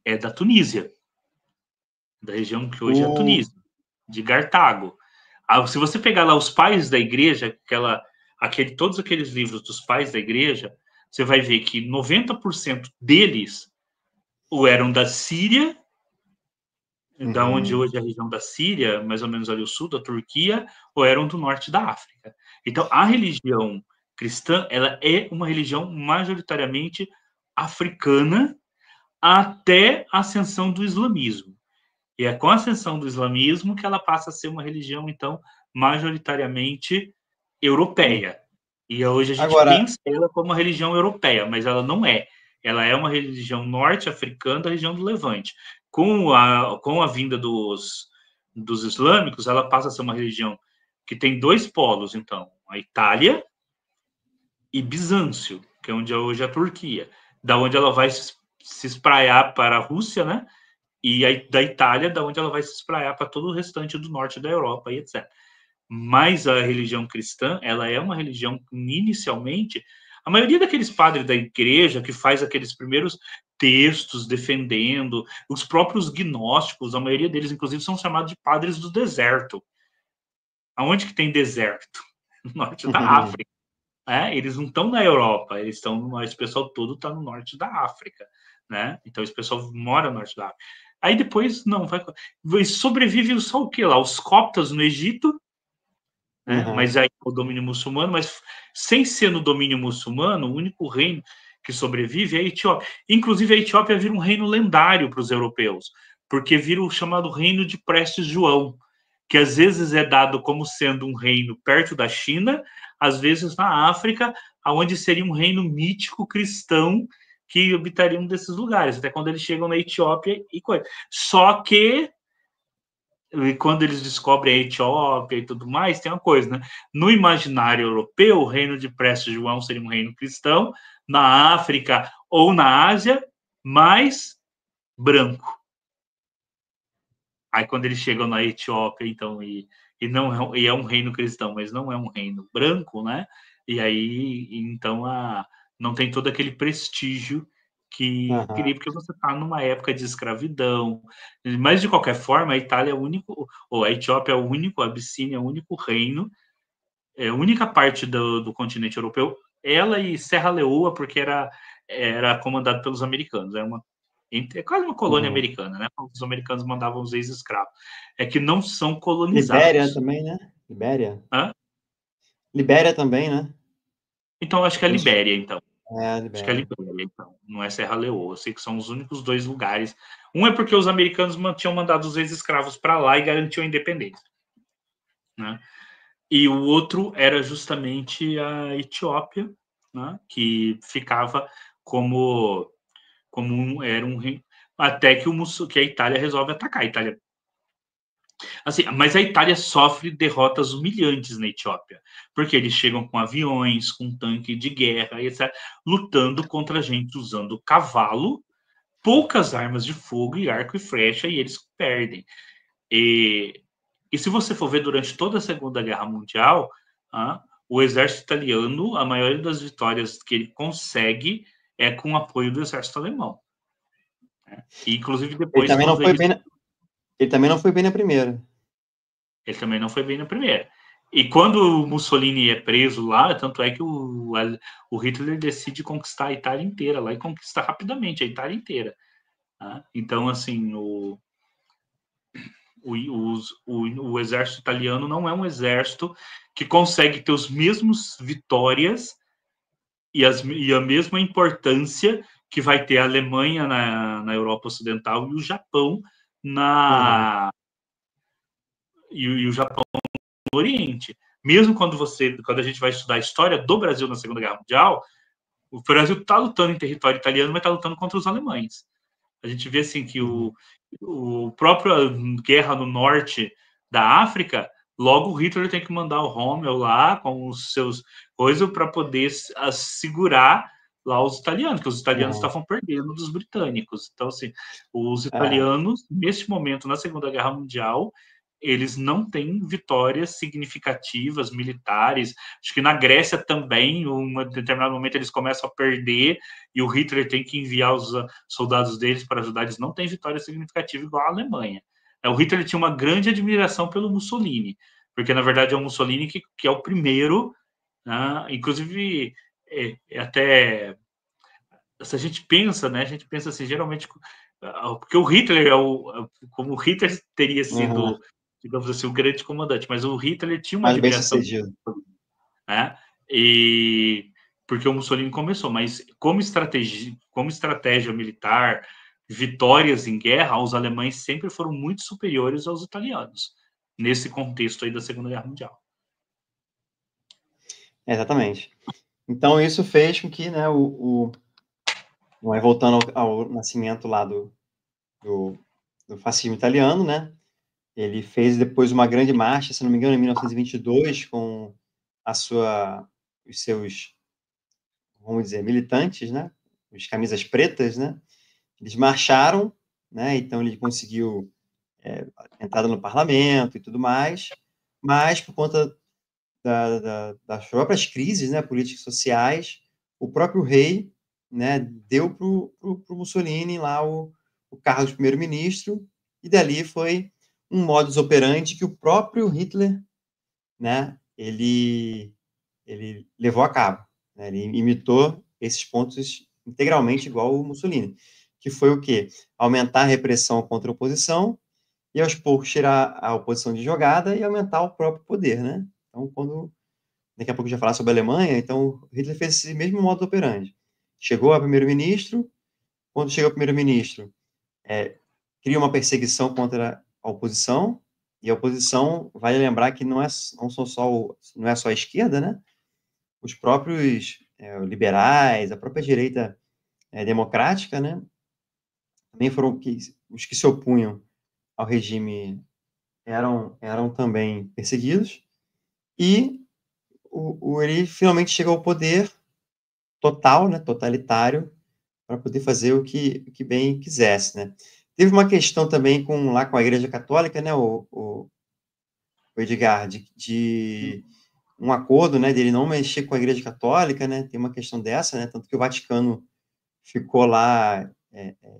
é da Tunísia, da região que hoje é a O Tunísia, de Cartago. Se você pegar lá os pais da igreja, todos aqueles livros dos pais da igreja, você vai ver que 90% deles ou eram da Síria, da onde Uhum. hoje é a região da Síria, mais ou menos ali o sul da Turquia, ou eram do norte da África. Então, a religião cristã, ela é uma religião majoritariamente africana até a ascensão do islamismo. E é com a ascensão do islamismo que ela passa a ser uma religião, então, majoritariamente europeia. E hoje a gente Agora, pensa ela como uma religião europeia, mas ela não é. Ela é uma religião norte-africana da região do Levante. Com a vinda dos islâmicos, ela passa a ser uma religião que tem dois polos, então, a Itália e Bizâncio, que é onde é hoje a Turquia, da onde ela vai se espraiar para a Rússia, né? E da Itália, da onde ela vai se espraiar para todo o restante do norte da Europa e etc. Mas a religião cristã, ela é uma religião que, inicialmente, a maioria daqueles padres da igreja que faz aqueles primeiros textos defendendo, os próprios gnósticos, a maioria deles, inclusive, são chamados de padres do deserto. Aonde que tem deserto? No norte da África. Eles não estão na Europa, eles estão, esse pessoal todo está no norte da África, né? Então esse pessoal mora no norte da África. Aí depois não sobrevive só o que lá? Os coptas no Egito, né? Mas aí o domínio muçulmano, mas sem ser no domínio muçulmano, o único reino que sobrevive é a Etiópia. Inclusive a Etiópia vira um reino lendário para os europeus, porque vira o chamado reino de Prestes João, que às vezes é dado como sendo um reino perto da China, às vezes na África, aonde seria um reino mítico cristão que habitaria um desses lugares, até quando eles chegam na Etiópia e coisa. Só que quando eles descobrem a Etiópia e tudo mais, tem uma coisa, né? No imaginário europeu, o reino de Prestes João seria um reino cristão, na África ou na Ásia, mais branco. Aí quando eles chegam na Etiópia, então, e é um reino cristão, mas não é um reino branco, né? E aí, então, não tem todo aquele prestígio que queria, porque você está numa época de escravidão. Mas, de qualquer forma, a Itália é o único, ou a Etiópia é o único, a Abissínia é o único reino, é a única parte do continente europeu, ela e Serra Leoa, porque era comandado pelos americanos, é quase uma colônia americana, né? Os americanos mandavam os ex-escravos. É que não são Libéria colonizados. também, né? Libéria. Hã? Libéria também, né? Então, acho que é Eles Libéria, então. Acho que é Libéria. Libéria, então. Não é Serra Leoa. Eu sei que são os únicos dois lugares. Um é porque os americanos tinham mandado os ex-escravos para lá e garantiam a independência. Né? E o outro era justamente a Etiópia, né? Que ficava era um até que a Itália resolve atacar. A Itália, assim, mas a Itália sofre derrotas humilhantes na Etiópia, porque eles chegam com aviões, com tanque de guerra, etc., lutando contra a gente usando cavalo, poucas armas de fogo e arco e flecha, e eles perdem. E se você for ver durante toda a Segunda Guerra Mundial, o exército italiano, a maioria das vitórias que ele consegue é com o apoio do exército alemão. Né? E, inclusive, Ele depois, também não quando foi eles... bem ele também não foi bem na primeira. Ele também não foi bem na primeira. E quando o Mussolini é preso lá, tanto é que o Hitler decide conquistar a Itália inteira lá e conquista rapidamente a Itália inteira. Tá? Então, assim, o exército italiano não é um exército que consegue ter os mesmos vitórias e a mesma importância que vai ter a Alemanha na Europa Ocidental e o Japão Uhum. e o Japão no Oriente. Mesmo quando a gente vai estudar a história do Brasil na Segunda Guerra Mundial, o Brasil está lutando em território italiano, mas está lutando contra os alemães. A gente vê assim que Uhum. o próprio guerra no norte da África, logo o Hitler tem que mandar o Rommel lá com os seus coisas para poder segurar lá os italianos, que os italianos Uhum. estavam perdendo dos britânicos. Então, assim, os É, italianos, neste momento, na Segunda Guerra Mundial, eles não têm vitórias significativas militares. Acho que na Grécia também, em um determinado momento, eles começam a perder e o Hitler tem que enviar os soldados deles para ajudar. Eles não têm vitória significativa igual a Alemanha. O Hitler tinha uma grande admiração pelo Mussolini, porque na verdade é o Mussolini que é o primeiro, né? Inclusive, até se a gente pensa, né? A gente pensa assim, geralmente, porque o Hitler como o Hitler teria uhum. sido, digamos assim, o grande comandante, mas o Hitler tinha uma Mais bem admiração, sucedido. né? E porque o Mussolini começou, mas como estratégia militar, vitórias em guerra, os alemães sempre foram muito superiores aos italianos nesse contexto aí da Segunda Guerra Mundial. Exatamente. Então, isso fez com que, né, voltando ao nascimento lá do, do fascismo italiano, né, ele fez depois uma grande marcha, se não me engano, em 1922, com os seus, vamos dizer, militantes, né, os camisas pretas, né, eles marcharam, né, então ele conseguiu entrada no parlamento e tudo mais, mas por conta das próprias crises, né, políticas e sociais, o próprio rei, né, deu para o Mussolini lá o cargo de primeiro-ministro, e dali foi um modus operandi que o próprio Hitler, né, ele levou a cabo, né, ele imitou esses pontos integralmente igual o Mussolini, que foi o quê? Aumentar a repressão contra a oposição e aos poucos tirar a oposição de jogada e aumentar o próprio poder, né? Então, daqui a pouco a gente vai falar sobre a Alemanha, então Hitler fez esse mesmo modo operandi. Chegou a primeiro-ministro, quando chega o primeiro-ministro, cria uma perseguição contra a oposição, e a oposição, vale lembrar que não é só a esquerda, né? Os próprios liberais, a própria direita democrática, né? Também foram os que se opunham ao regime eram também perseguidos, e ele finalmente chega ao poder total, né, totalitário, para poder fazer o que bem quisesse, né. Teve uma questão também com a Igreja Católica, né, o Edgar, de um acordo, né, dele não mexer com a Igreja Católica, né, tem uma questão dessa, né, tanto que o Vaticano ficou lá,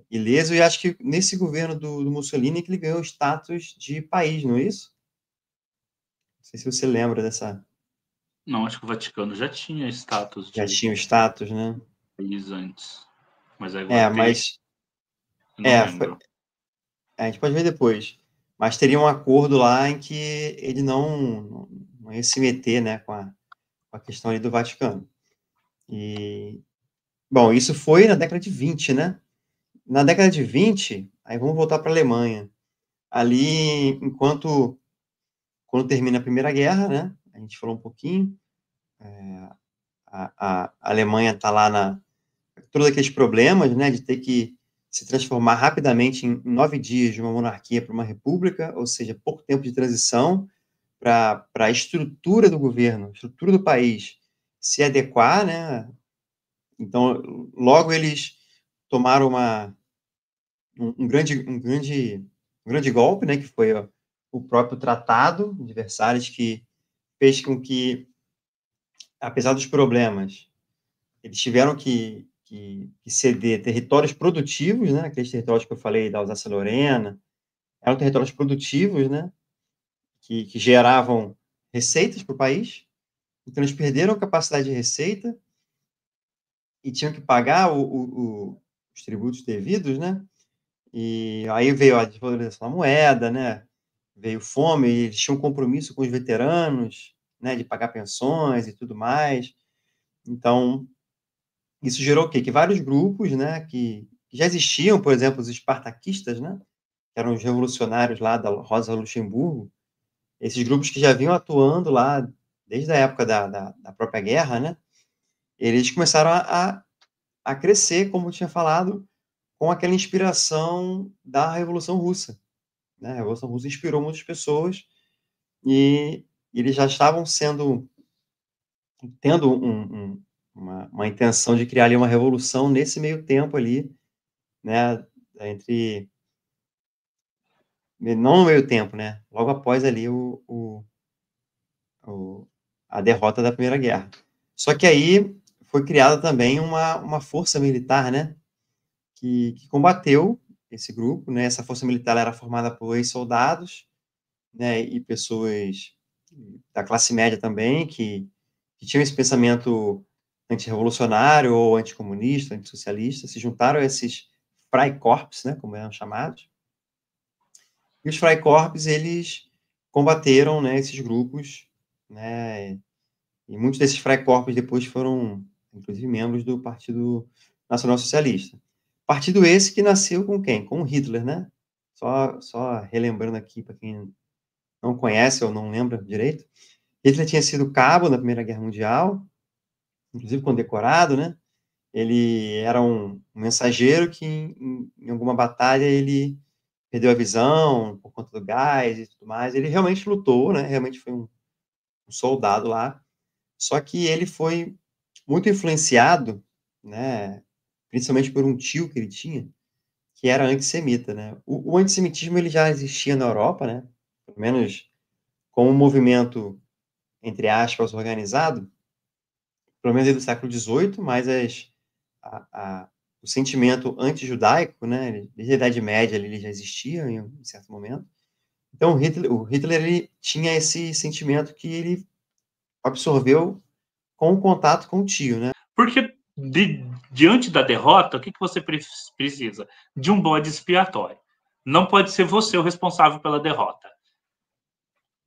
ileso, e acho que nesse governo do Mussolini que ele ganhou o status de país, não é isso? Não sei se você lembra dessa. Não, acho que o Vaticano já tinha status Já de tinha o status, né. país antes, mas agora É, teria, mas eu não foi, lembro. a gente pode ver depois, mas teria um acordo lá em que ele não ia se meter, né, com a questão ali do Vaticano. E, bom, isso foi na década de 20, né. Na década de 20, aí vamos voltar para a Alemanha. Ali, quando termina a Primeira Guerra, né, a gente falou um pouquinho, a Alemanha está lá todos aqueles problemas, né, de ter que se transformar rapidamente em 9 dias de uma monarquia para uma república, ou seja, pouco tempo de transição para a estrutura do governo, estrutura do país se adequar, né. Então, logo eles tomaram um grande golpe, né, que foi o próprio Tratado de Versalhes, que fez com que apesar dos problemas, eles tiveram que ceder territórios produtivos, né, aqueles territórios que eu falei da Alsácia-Lorena, eram territórios produtivos, né, que geravam receitas para o país, então eles perderam a capacidade de receita e tinham que pagar os tributos devidos, né, e aí veio a desvalorização da moeda, né, veio fome, e eles tinham um compromisso com os veteranos, né, de pagar pensões e tudo mais. Então, isso gerou o quê? Que vários grupos, né, que já existiam, por exemplo, os espartaquistas, né, que eram os revolucionários lá da Rosa Luxemburgo, esses grupos que já vinham atuando lá desde a época da própria guerra, né, eles começaram a crescer, como eu tinha falado, com aquela inspiração da Revolução Russa, né, a Revolução Russa inspirou muitas pessoas e eles já estavam tendo uma intenção de criar ali uma revolução nesse meio tempo ali, né, entre não no meio tempo, né, logo após ali o a derrota da Primeira Guerra. Só que aí foi criada também uma força militar, né, que combateu esse grupo, né, essa força militar era formada por ex-soldados, né, e pessoas da classe média também, que tinham esse pensamento antirrevolucionário ou anticomunista, antissocialista, se juntaram a esses Freikorps, né, como eram chamados, e os Freikorps, eles combateram, né, esses grupos, né, e muitos desses Freikorps depois foram, inclusive, membros do Partido Nacional Socialista. Partido esse que nasceu com quem? Com Hitler, né? Só relembrando aqui para quem não conhece ou não lembra direito, Hitler tinha sido cabo na Primeira Guerra Mundial, inclusive condecorado, né? Ele era um mensageiro que em alguma batalha ele perdeu a visão por conta do gás e tudo mais. Ele realmente lutou, né? Realmente foi um soldado lá. Só que ele foi muito influenciado, né? Principalmente por um tio que ele tinha, que era antissemita, né? O antissemitismo ele já existia na Europa, né? Pelo menos como um movimento, entre aspas, organizado, pelo menos desde o século XVIII, mas o sentimento anti-judaico, né, desde a Idade Média ele já existia em um certo momento. Então o Hitler ele tinha esse sentimento que ele absorveu com o contato com o tio, né? Porque diante da derrota, o que você precisa? De um bode expiatório. Não pode ser você o responsável pela derrota.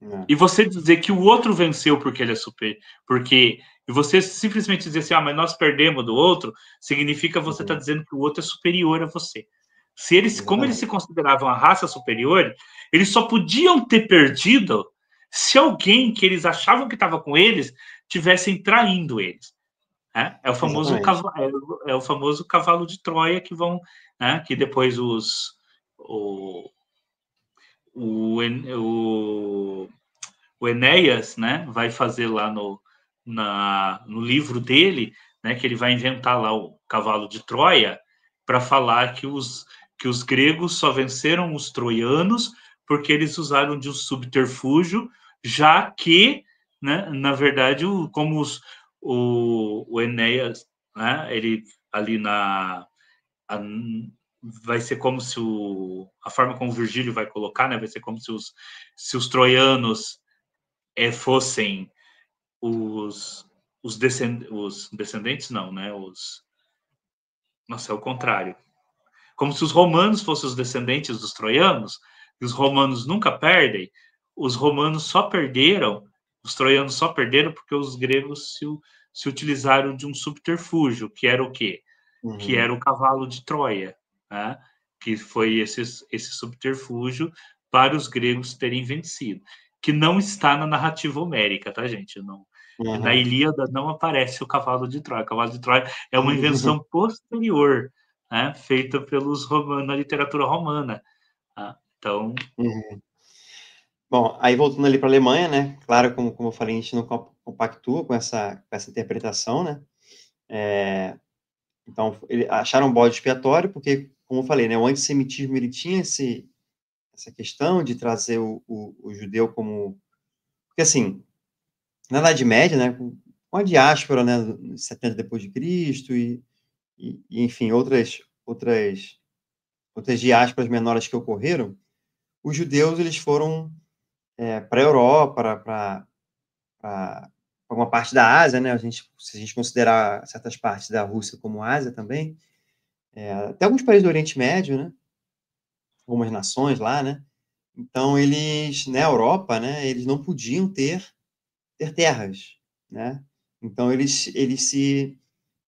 É. E você dizer que o outro venceu porque ele é super. Porque. E você simplesmente dizer assim, mas nós perdemos do outro, significa você estar dizendo que o outro é superior a você. Se eles, como eles se consideravam a raça superior, eles só podiam ter perdido se alguém que eles achavam que estava com eles tivessem traindo eles. É o famoso é o famoso cavalo de Troia que vão, né, que depois o, o, o Enéas, né, vai fazer lá no livro dele, né, que ele vai inventar lá o cavalo de Troia para falar que os gregos só venceram os troianos porque eles usaram de um subterfúgio, já que, né, na verdade, como o Enéas, né, ele ali vai ser como se a forma como o Virgílio vai colocar, né, vai ser como se os troianos fossem os descendentes, não, né? Nossa, é o contrário. Como se os romanos fossem os descendentes dos troianos, e os romanos nunca perdem, os romanos só perderam, os troianos só perderam porque os gregos se utilizaram de um subterfúgio, que era o quê? Que era o cavalo de Troia, né? Que foi esse subterfúgio para os gregos terem vencido, que não está na narrativa homérica, tá, gente? Não, na Ilíada não aparece o cavalo de Troia. O cavalo de Troia é uma invenção posterior, né, feita pelos romanos, na literatura romana. Tá? Então. Bom, aí voltando ali para a Alemanha, né? Claro, como eu falei, a gente não compactua com essa interpretação, né? Então, acharam um bode expiatório, porque, como eu falei, né, o antissemitismo ele tinha essa questão de trazer o judeu como. Porque, assim, na Idade Média, né, com a diáspora, né, 70 depois de Cristo enfim, outras diásporas menores que ocorreram, os judeus eles foram para a Europa, para uma parte da Ásia, né? Se a gente considerar certas partes da Rússia como Ásia também, até alguns países do Oriente Médio, né? Algumas nações lá, né? Então eles, na Europa, né? Eles não podiam ter terras, né? Então eles se,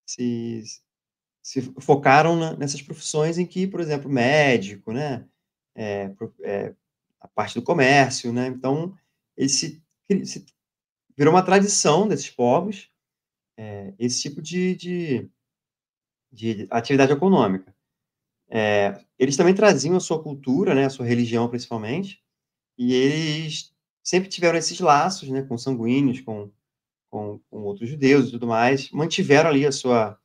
se focaram nessas profissões em que, por exemplo, médico, né? A parte do comércio, né? Então ele se virou uma tradição desses povos, esse tipo de atividade econômica. Eles também traziam a sua cultura, né, a sua religião principalmente, e eles sempre tiveram esses laços, né, consanguíneos com outros judeus e tudo mais, mantiveram ali a sua,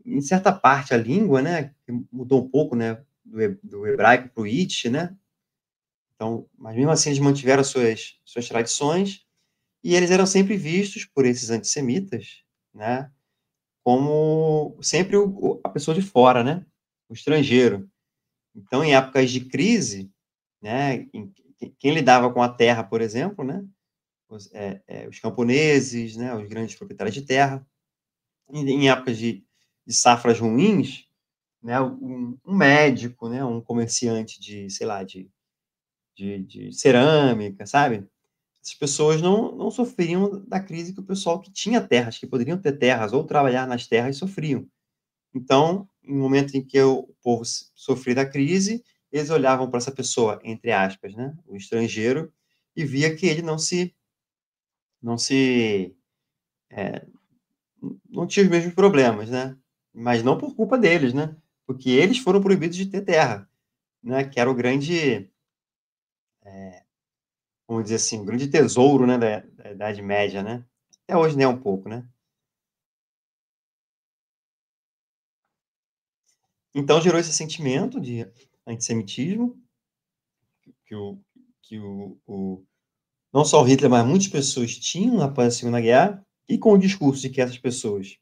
em certa parte, a língua, né, que mudou um pouco, né, do hebraico para o Yiddish, né, então, mas mesmo assim eles mantiveram as suas tradições, e eles eram sempre vistos por esses antissemitas, né, como sempre a pessoa de fora, né, o estrangeiro. Então, em épocas de crise, né, quem lidava com a terra, por exemplo, né, os camponeses, né, os grandes proprietários de terra, em épocas de safras ruins, né, um médico, né, um comerciante de, sei lá, de cerâmica, sabe? Essas pessoas não sofriam da crise que o pessoal que tinha terras, que poderiam ter terras ou trabalhar nas terras, sofriam. Então, em um momento em que o povo sofria da crise, eles olhavam para essa pessoa, entre aspas, né, o estrangeiro, e via que ele não se eh, não tinha os mesmos problemas, né, mas não por culpa deles, né, porque eles foram proibidos de ter terra, né, que era o grande, vamos dizer assim, o grande tesouro, né, da Idade Média, né. Até hoje, né, um pouco, né. Então gerou esse sentimento de antissemitismo, que o que o não só o Hitler, mas muitas pessoas tinham após a Segunda Guerra, e com o discurso de que essas pessoas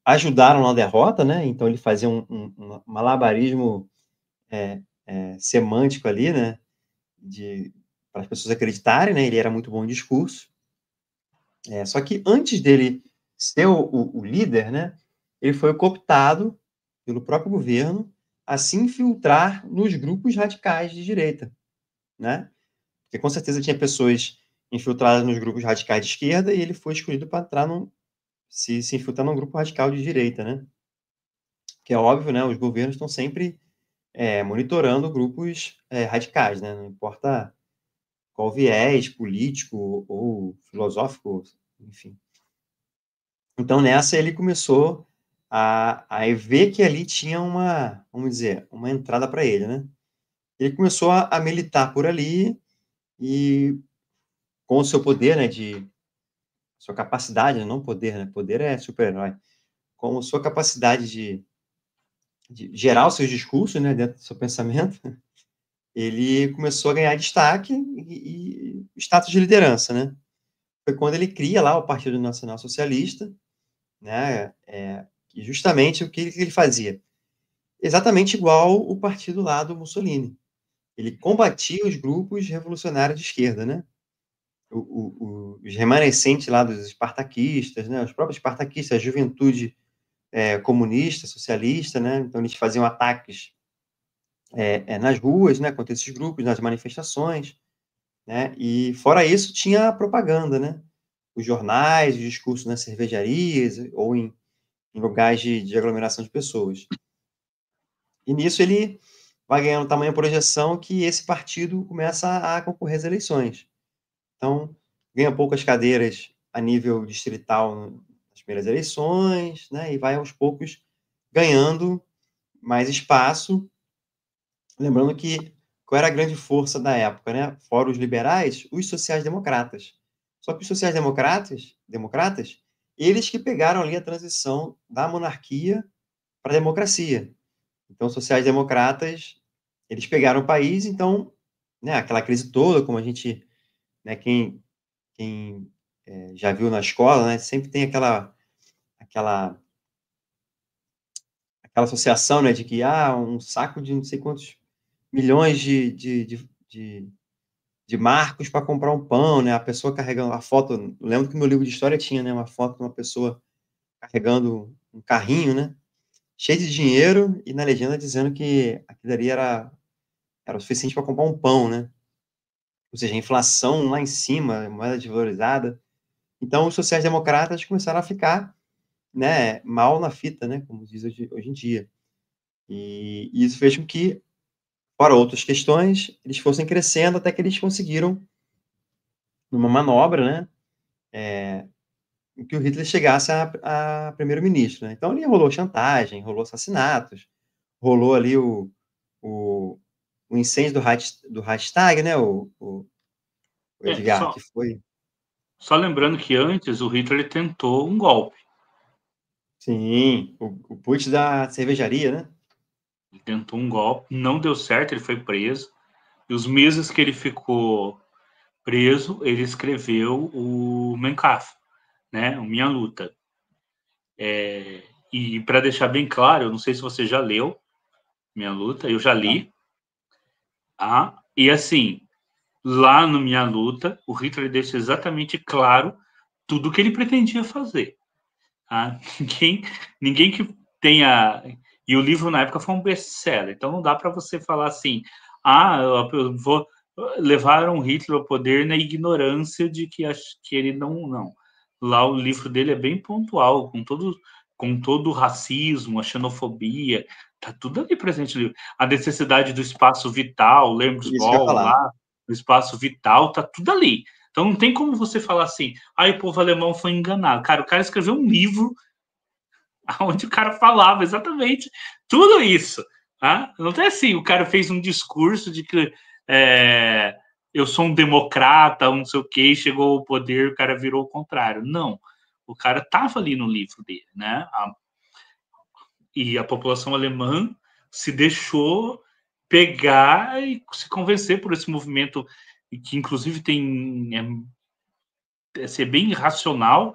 ajudaram na derrota, né, então ele fazia um malabarismo, semântico ali, né, de para as pessoas acreditarem, né, ele era muito bom em discurso. Só que antes dele ser o líder, né, ele foi cooptado pelo próprio governo a se infiltrar nos grupos radicais de direita, né. Porque com certeza tinha pessoas infiltradas nos grupos radicais de esquerda e ele foi escolhido para entrar se infiltrar num grupo radical de direita, né. Que é óbvio, né, os governos estão sempre, monitorando grupos, radicais, né, não importa qual viés político ou filosófico, enfim. Então nessa ele começou a ver que ali tinha uma, vamos dizer, uma entrada para ele, né. Ele começou a militar por ali e com o seu poder, né, de sua capacidade, né, não poder, né, poder é super-herói. Com sua capacidade de gerar os seus discursos, né, dentro do seu pensamento, ele começou a ganhar destaque e status de liderança, né. Foi quando ele cria lá o Partido Nacional Socialista, né, e justamente o que ele fazia? Exatamente igual o partido lá do Mussolini. Ele combatia os grupos revolucionários de esquerda, né. Os remanescentes lá dos espartaquistas, né, os próprios espartaquistas, a juventude, comunista, socialista, né, então eles faziam ataques, nas ruas, né, contra esses grupos, nas manifestações, né, e fora isso tinha a propaganda, né, os jornais, os discursos nas cervejarias ou em lugares de aglomeração de pessoas. E nisso ele vai ganhando tamanha projeção que esse partido começa a concorrer às eleições. Então, ganha poucas cadeiras a nível distrital nas primeiras eleições, né, e vai aos poucos ganhando mais espaço. Lembrando que qual era a grande força da época, né? Fora os liberais, os sociais-democratas. Só que os sociais-democratas, eles que pegaram ali a transição da monarquia para a democracia. Então, os sociais-democratas, eles pegaram o país, então, né, aquela crise toda, como a gente, né, quem já viu na escola, né? Sempre tem aquela associação, né, de que um saco de não sei quantos milhões de marcos para comprar um pão, né? A pessoa carregando a foto. Eu lembro que no meu livro de história tinha, né, uma foto de uma pessoa carregando um carrinho, né, cheio de dinheiro e na legenda dizendo que aquilo ali era o suficiente para comprar um pão, né? Ou seja, a inflação lá em cima, a moeda desvalorizada. Então, os sociais-democratas começaram a ficar, né, mal na fita, né, como diz hoje em dia. E isso fez com que, fora outras questões, eles fossem crescendo até que eles conseguiram, numa manobra, né, que o Hitler chegasse a primeiro-ministro, né? Então ali rolou chantagem, rolou assassinatos, rolou ali o, o incêndio do Reichstag, né, o Edgar, Só, que foi... só lembrando que antes o Hitler ele tentou um golpe. Sim, o putsch da cervejaria, né? Ele tentou um golpe, não deu certo, ele foi preso. E os meses que ele ficou preso, ele escreveu o Mein Kampf, né? O Minha Luta. E para deixar bem claro, eu não sei se você já leu Minha Luta, eu já Tá. li. E assim, lá no Minha Luta, o Hitler deixa exatamente claro tudo o que ele pretendia fazer. Tá? Ninguém que tenha. E o livro na época foi um best-seller, então não dá para você falar assim, eu vou levaram Hitler ao poder na ignorância de que ele não. Lá o livro dele é bem pontual, com todo o racismo, a xenofobia, tá tudo ali presente no livro. A necessidade do espaço vital, Lembrus Isso que eu ia Ball falar. lá, o espaço vital, tá tudo ali. Então não tem como você falar assim, o povo alemão foi enganado. Cara, o cara escreveu um livro onde o cara falava exatamente tudo isso. Tá? Não tem assim, o cara fez um discurso de que eu sou um democrata, não sei o que, chegou ao poder, o cara virou o contrário. Não. O cara estava ali no livro dele, né? E a população alemã se deixou pegar e se convencer por esse movimento que inclusive tem ser bem irracional.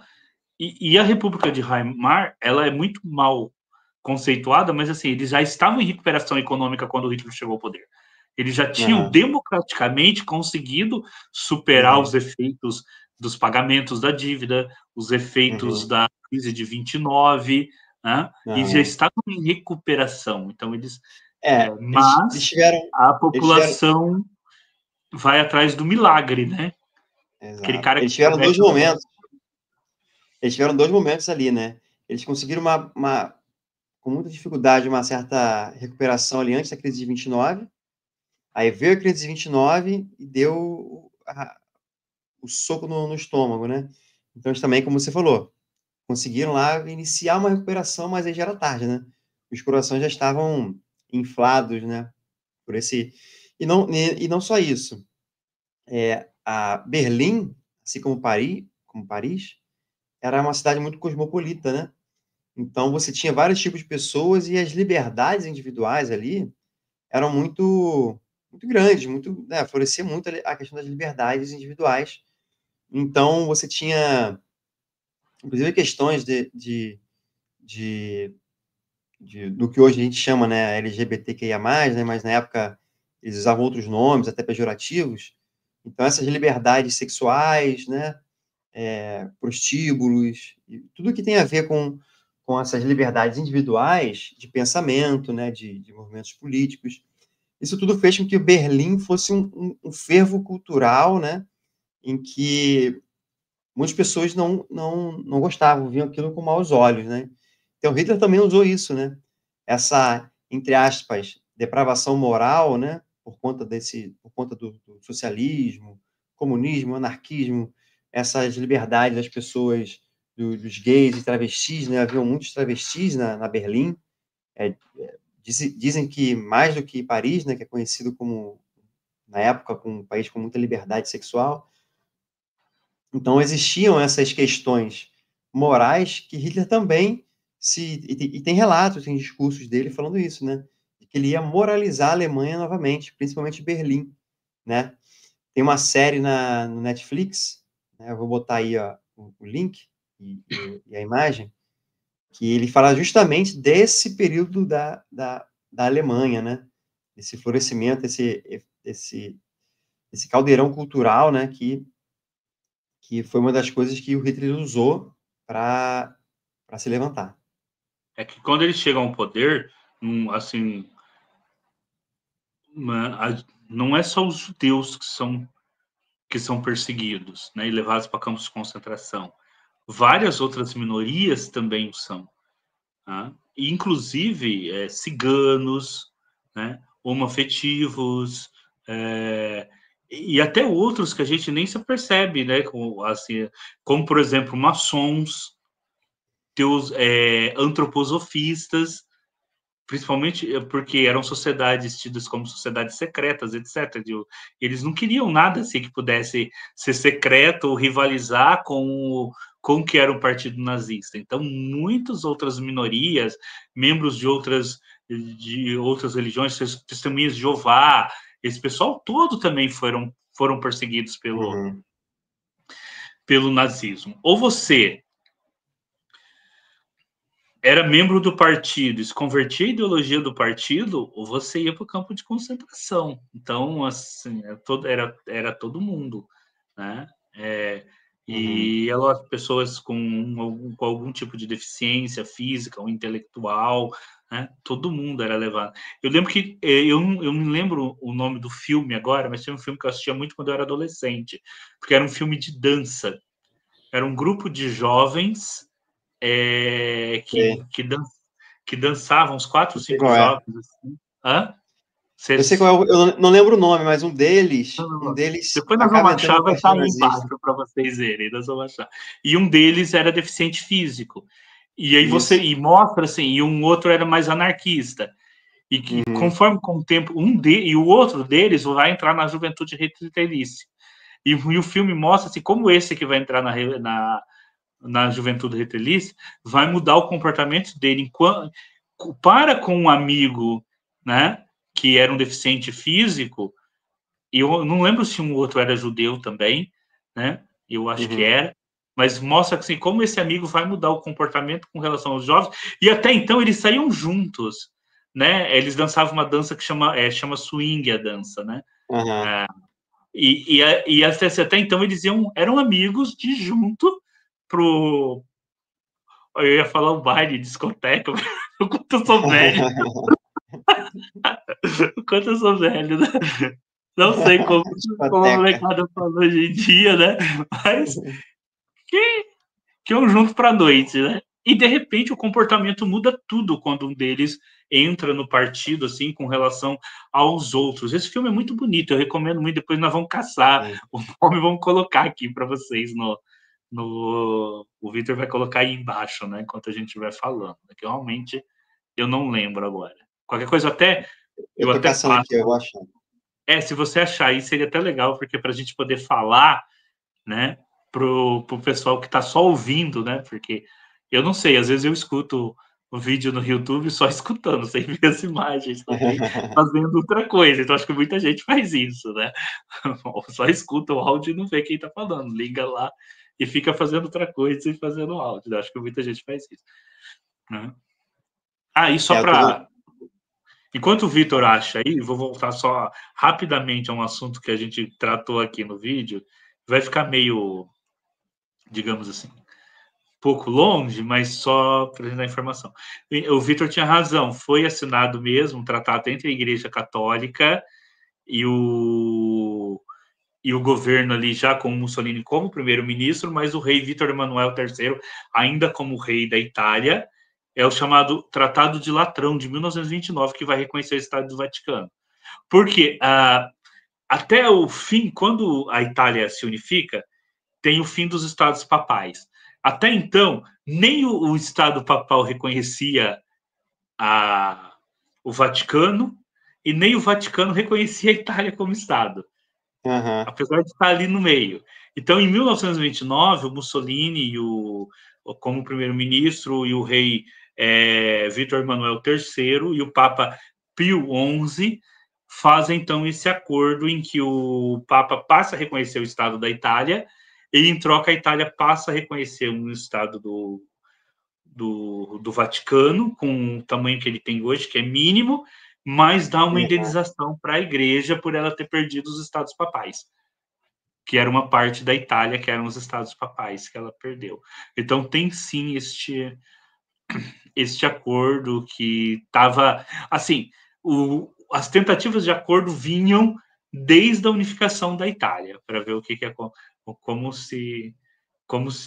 E a República de Weimar, ela é muito mal conceituada, mas assim, eles já estavam em recuperação econômica quando o Hitler chegou ao poder. Eles já tinham Aham. democraticamente conseguido superar os Uhum. efeitos dos pagamentos da dívida, os efeitos Uhum. da crise de 29, né? E já Aham. estavam em recuperação. Então, Eles mas tiveram a eles tiveram população vai atrás do milagre, né? Aquele exato. cara que promete o negócio. Eles tiveram 2 momentos ali, né. Eles conseguiram uma com muita dificuldade, uma certa recuperação ali antes da crise de 29, aí veio a crise de 29 e deu o soco no estômago, né. Então eles também, como você falou, conseguiram lá iniciar uma recuperação, mas aí já era tarde, né. Os corações já estavam inflados, né, por esse e não só isso, a Berlim, assim como Paris, era uma cidade muito cosmopolita, né. Então você tinha vários tipos de pessoas e as liberdades individuais ali eram muito grandes, muito, né, favorecia muito a questão das liberdades individuais. Então você tinha, inclusive, questões de do que hoje a gente chama, né, LGBTQIA+, né, mas na época eles usavam outros nomes, até pejorativos. Então essas liberdades sexuais, né, prostíbulos, e tudo que tem a ver com essas liberdades individuais de pensamento, né, de movimentos políticos. Isso tudo fez com que Berlim fosse um fervo cultural, né, em que muitas pessoas não gostavam, viam aquilo com maus olhos, né. Então Hitler também usou isso, né, essa, entre aspas, "depravação moral", né, por conta do socialismo, comunismo, anarquismo, essas liberdades das pessoas, dos gays e travestis, né, haviam muitos travestis na Berlim, dizem que mais do que Paris, né, que é conhecido como, na época, como um país com muita liberdade sexual. Então existiam essas questões morais que Hitler também tem relatos, tem discursos dele falando isso, né, de que ele ia moralizar a Alemanha novamente, principalmente Berlim, né. Tem uma série no Netflix, né, eu vou botar aí, ó, o link e a imagem, que ele fala justamente desse período da Alemanha, né? Esse florescimento, esse caldeirão cultural, né? Que foi uma das coisas que o Hitler usou para se levantar. É que quando eles chegam ao poder, assim, não é só os judeus que são perseguidos, né, e levados para campos de concentração. Várias outras minorias também o são, tá? Inclusive ciganos, né, homoafetivos, e até outros que a gente nem se percebe, né, como, assim, como por exemplo, maçons, teus antroposofistas, principalmente porque eram sociedades tidas como sociedades secretas, etc. Eles não queriam nada assim que pudesse ser secreto ou rivalizar com o que era o partido nazista. Então, muitas outras minorias, membros de outras religiões, testemunhas de Jeová, esse pessoal todo também foram perseguidos pelo nazismo. Ou você era membro do partido, se convertia à ideologia do partido, ou você ia para o campo de concentração. Então, assim, era todo mundo, né? E pessoas com algum tipo de deficiência física ou intelectual, né? Todo mundo era levado. Eu lembro que eu me lembro o nome do filme agora, mas tinha um filme que eu assistia muito quando eu era adolescente, porque era um filme de dança. Era um grupo de jovens que dançavam, uns 4 ou 5 É. jovens. Assim. Hã? Eu sei qual é, eu não lembro o nome, mas um deles Depois nós vamos acaba entrando achar, no vai estar partido aí nazista. embaixo para vocês verem. Nós vamos achar. E um deles era deficiente físico. E aí mostra assim, e um outro era mais anarquista. E que, conforme com o tempo, e o outro deles vai entrar na juventude retritelícia. E o filme mostra assim, como esse que vai entrar na juventude retrelícia vai mudar o comportamento dele para com um amigo, né, que era um deficiente físico. E eu não lembro se um outro era judeu também, né? Eu acho que era, mas mostra assim como esse amigo vai mudar o comportamento com relação aos jovens. E até então eles saíam juntos, né? Eles dançavam uma dança que chama swing a dança, né? E até então eles eram amigos de junto pro. Eu ia falar o baile, discoteca, o quanto eu sou velho. O quanto eu sou velho, né? Não sei como a molecada fala hoje em dia, né? Mas que é um junto pra noite, né? E de repente o comportamento muda tudo quando um deles entra no partido, assim, com relação aos outros. Esse filme é muito bonito, eu recomendo muito. Depois nós vamos caçar o nome, vamos colocar aqui para vocês o Victor vai colocar aí embaixo, né? Enquanto a gente estiver falando. Que realmente eu não lembro agora. Qualquer coisa eu tô caçando aqui, eu vou achar. Se você achar aí, seria até legal, porque para a gente poder falar, né, pro pessoal que está só ouvindo, né? Porque eu não sei, às vezes eu escuto o vídeo no YouTube só escutando, sem ver as imagens também, fazendo outra coisa. Então acho que muita gente faz isso, né? Só escuta o áudio e não vê quem está falando. Liga lá e fica fazendo outra coisa e fazendo áudio. Eu acho que muita gente faz isso. Né? E só para... Enquanto o Vitor acha aí, vou voltar só rapidamente a um assunto que a gente tratou aqui no vídeo. Vai ficar meio, digamos assim, pouco longe, mas só para dar informação. O Vitor tinha razão, foi assinado mesmo um tratado entre a Igreja Católica e o governo ali já com Mussolini como primeiro-ministro, mas o rei Vítor Emanuel III ainda como rei da Itália, é o chamado Tratado de Latrão, de 1929, que vai reconhecer o Estado do Vaticano. Porque até o fim, quando a Itália se unifica, tem o fim dos estados papais. Até então, nem o Estado papal reconhecia o Vaticano e nem o Vaticano reconhecia a Itália como Estado, apesar de estar ali no meio. Então, em 1929, o Mussolini, como primeiro-ministro, e o rei Vítor Emanuel III e o Papa Pio XI fazem, então, esse acordo em que o Papa passa a reconhecer o Estado da Itália e em troca a Itália passa a reconhecer um Estado do Vaticano, com o tamanho que ele tem hoje, que é mínimo, mas dá uma indenização para a Igreja por ela ter perdido os Estados Papais, que era uma parte da Itália, que eram os Estados Papais, que ela perdeu. Então tem sim este acordo que estava... Assim, as tentativas de acordo vinham desde a unificação da Itália, para ver o que é como se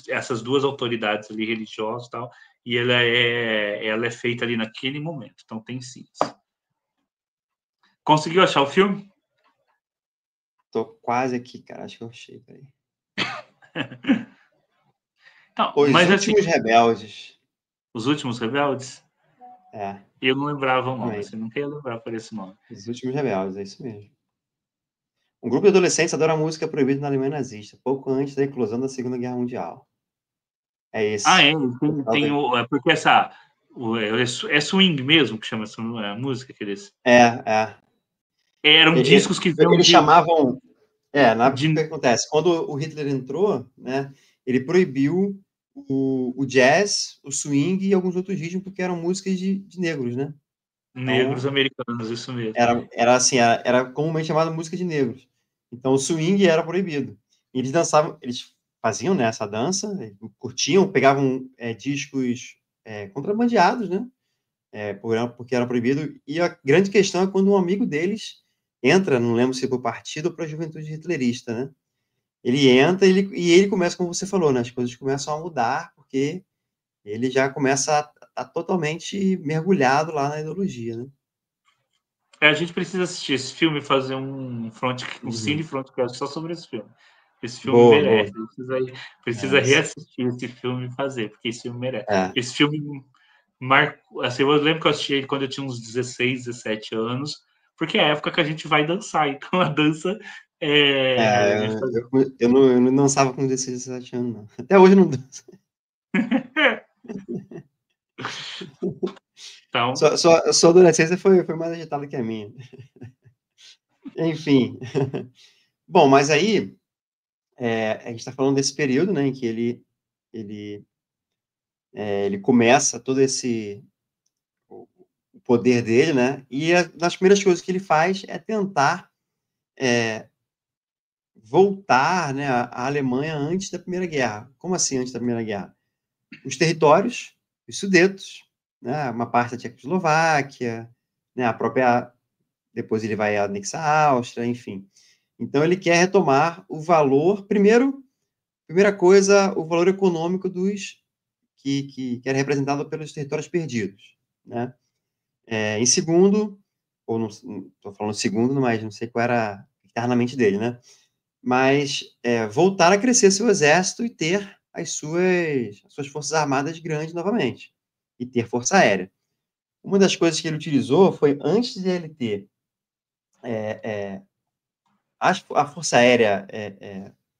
essas duas autoridades ali, religiosas e tal, e ela é feita ali naquele momento. Então tem sim. Conseguiu achar o filme? Tô quase aqui, cara. Acho que eu achei, peraí. Não, Os mas Últimos assim, Rebeldes. Os Últimos Rebeldes? É. Eu não lembrava o nome, Também. você nunca ia lembrar por esse nome. Os Últimos Rebeldes, é isso mesmo. Um grupo de adolescentes adora a música proibida na Alemanha nazista, pouco antes da eclosão da Segunda Guerra Mundial. É Ah, esse. é porque é swing mesmo que chama essa música que eles... É. Eram discos que vinham Eles chamavam... o de que acontece? Quando o Hitler entrou, né, ele proibiu o jazz, o swing e alguns outros ritmos, porque eram músicas de negros, né? negros Então, americanos, isso mesmo. era comumente chamada música de negros. Então, o swing era proibido. E eles dançavam, eles faziam, né, essa dança, curtiam, pegavam discos contrabandeados, né? Porque era proibido. E a grande questão é quando um amigo deles entra, não lembro se para o partido ou para a juventude hitlerista, né? Ele entra e ele começa, como você falou, né? As coisas começam a mudar, porque ele já começa a totalmente mergulhado lá na ideologia, né? A gente precisa assistir esse filme e fazer um cine frontcast só sobre esse filme. Esse filme Boa, boa. merece. Precisa reassistir esse filme e fazer, porque esse filme merece. Esse filme marcou. Assim, eu lembro que eu assisti ele quando eu tinha uns 16, 17 anos, porque é a época que a gente vai dançar. Então a dança eu não dançava com 16, 17 anos, não. Até hoje eu não danço. Então, Sua adolescência foi mais agitada que a minha. Enfim. Bom, mas aí a gente está falando desse período, né, em que ele começa todo o poder dele, né? E das primeiras coisas que ele faz é tentar voltar, né, a Alemanha antes da Primeira Guerra. Como assim antes da Primeira Guerra? Os territórios, os Sudetos, né, uma parte da Tchecoslováquia, né, a própria... Depois ele vai anexar a Áustria, enfim. Então ele quer retomar o valor, primeira coisa, o valor econômico que era representado pelos territórios perdidos, né? Em segundo, ou não estou falando segundo, mas não sei qual era na mente dele, né? Mas voltar a crescer seu exército e ter as suas forças armadas grandes novamente, e ter força aérea. Uma das coisas que ele utilizou foi, antes de ele ter a força aérea,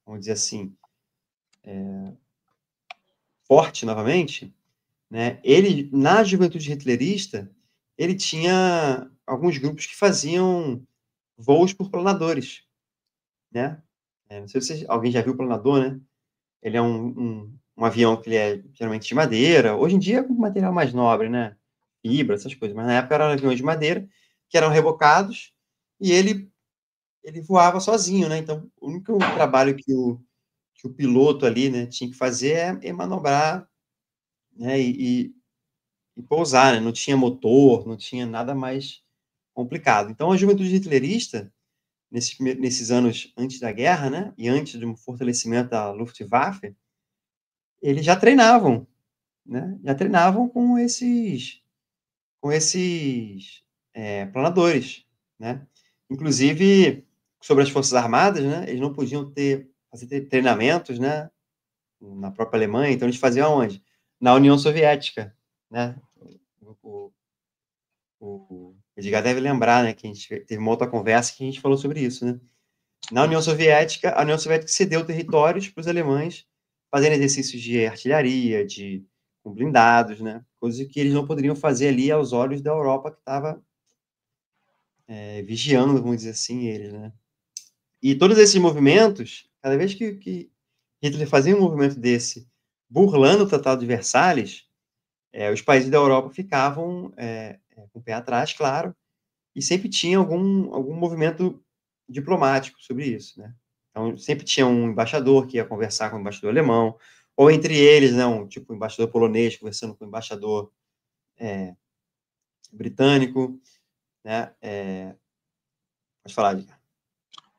vamos dizer assim, forte novamente, né? Ele, na juventude hitlerista, ele tinha alguns grupos que faziam voos por planadores, né? Não sei se alguém já viu o planador, né? Ele é um avião que ele é geralmente de madeira. Hoje em dia é com material mais nobre, né? Fibra, essas coisas. Mas na época eram aviões de madeira que eram rebocados e ele voava sozinho, né? Então, o único trabalho que o piloto ali, né, tinha que fazer é manobrar, né? E pousar, né? Não tinha motor, não tinha nada mais complicado. Então, a juventude hitlerista, nesses anos antes da guerra, né? E antes de um fortalecimento da Luftwaffe, eles já treinavam, né? Já treinavam com esses planadores, né? Inclusive, sobre as Forças Armadas, né? Eles não podiam fazer treinamentos, né? Na própria Alemanha, então eles faziam aonde? Na União Soviética, né? O, o Edgar deve lembrar, né? Que a gente teve uma outra conversa que a gente falou sobre isso, né? Na União Soviética, a União Soviética cedeu territórios para os alemães fazerem exercícios de artilharia, com blindados, né? Coisas que eles não poderiam fazer ali aos olhos da Europa que estava vigiando, vamos dizer assim, eles, né? E todos esses movimentos, cada vez que Hitler fazia um movimento desse, burlando o Tratado de Versalhes, os países da Europa ficavam com o pé atrás, claro, e sempre tinha algum movimento diplomático sobre isso, né? Então, sempre tinha um embaixador que ia conversar com o embaixador alemão, ou entre eles, né, tipo, um embaixador polonês conversando com o embaixador britânico, né? Pode falar, Dica.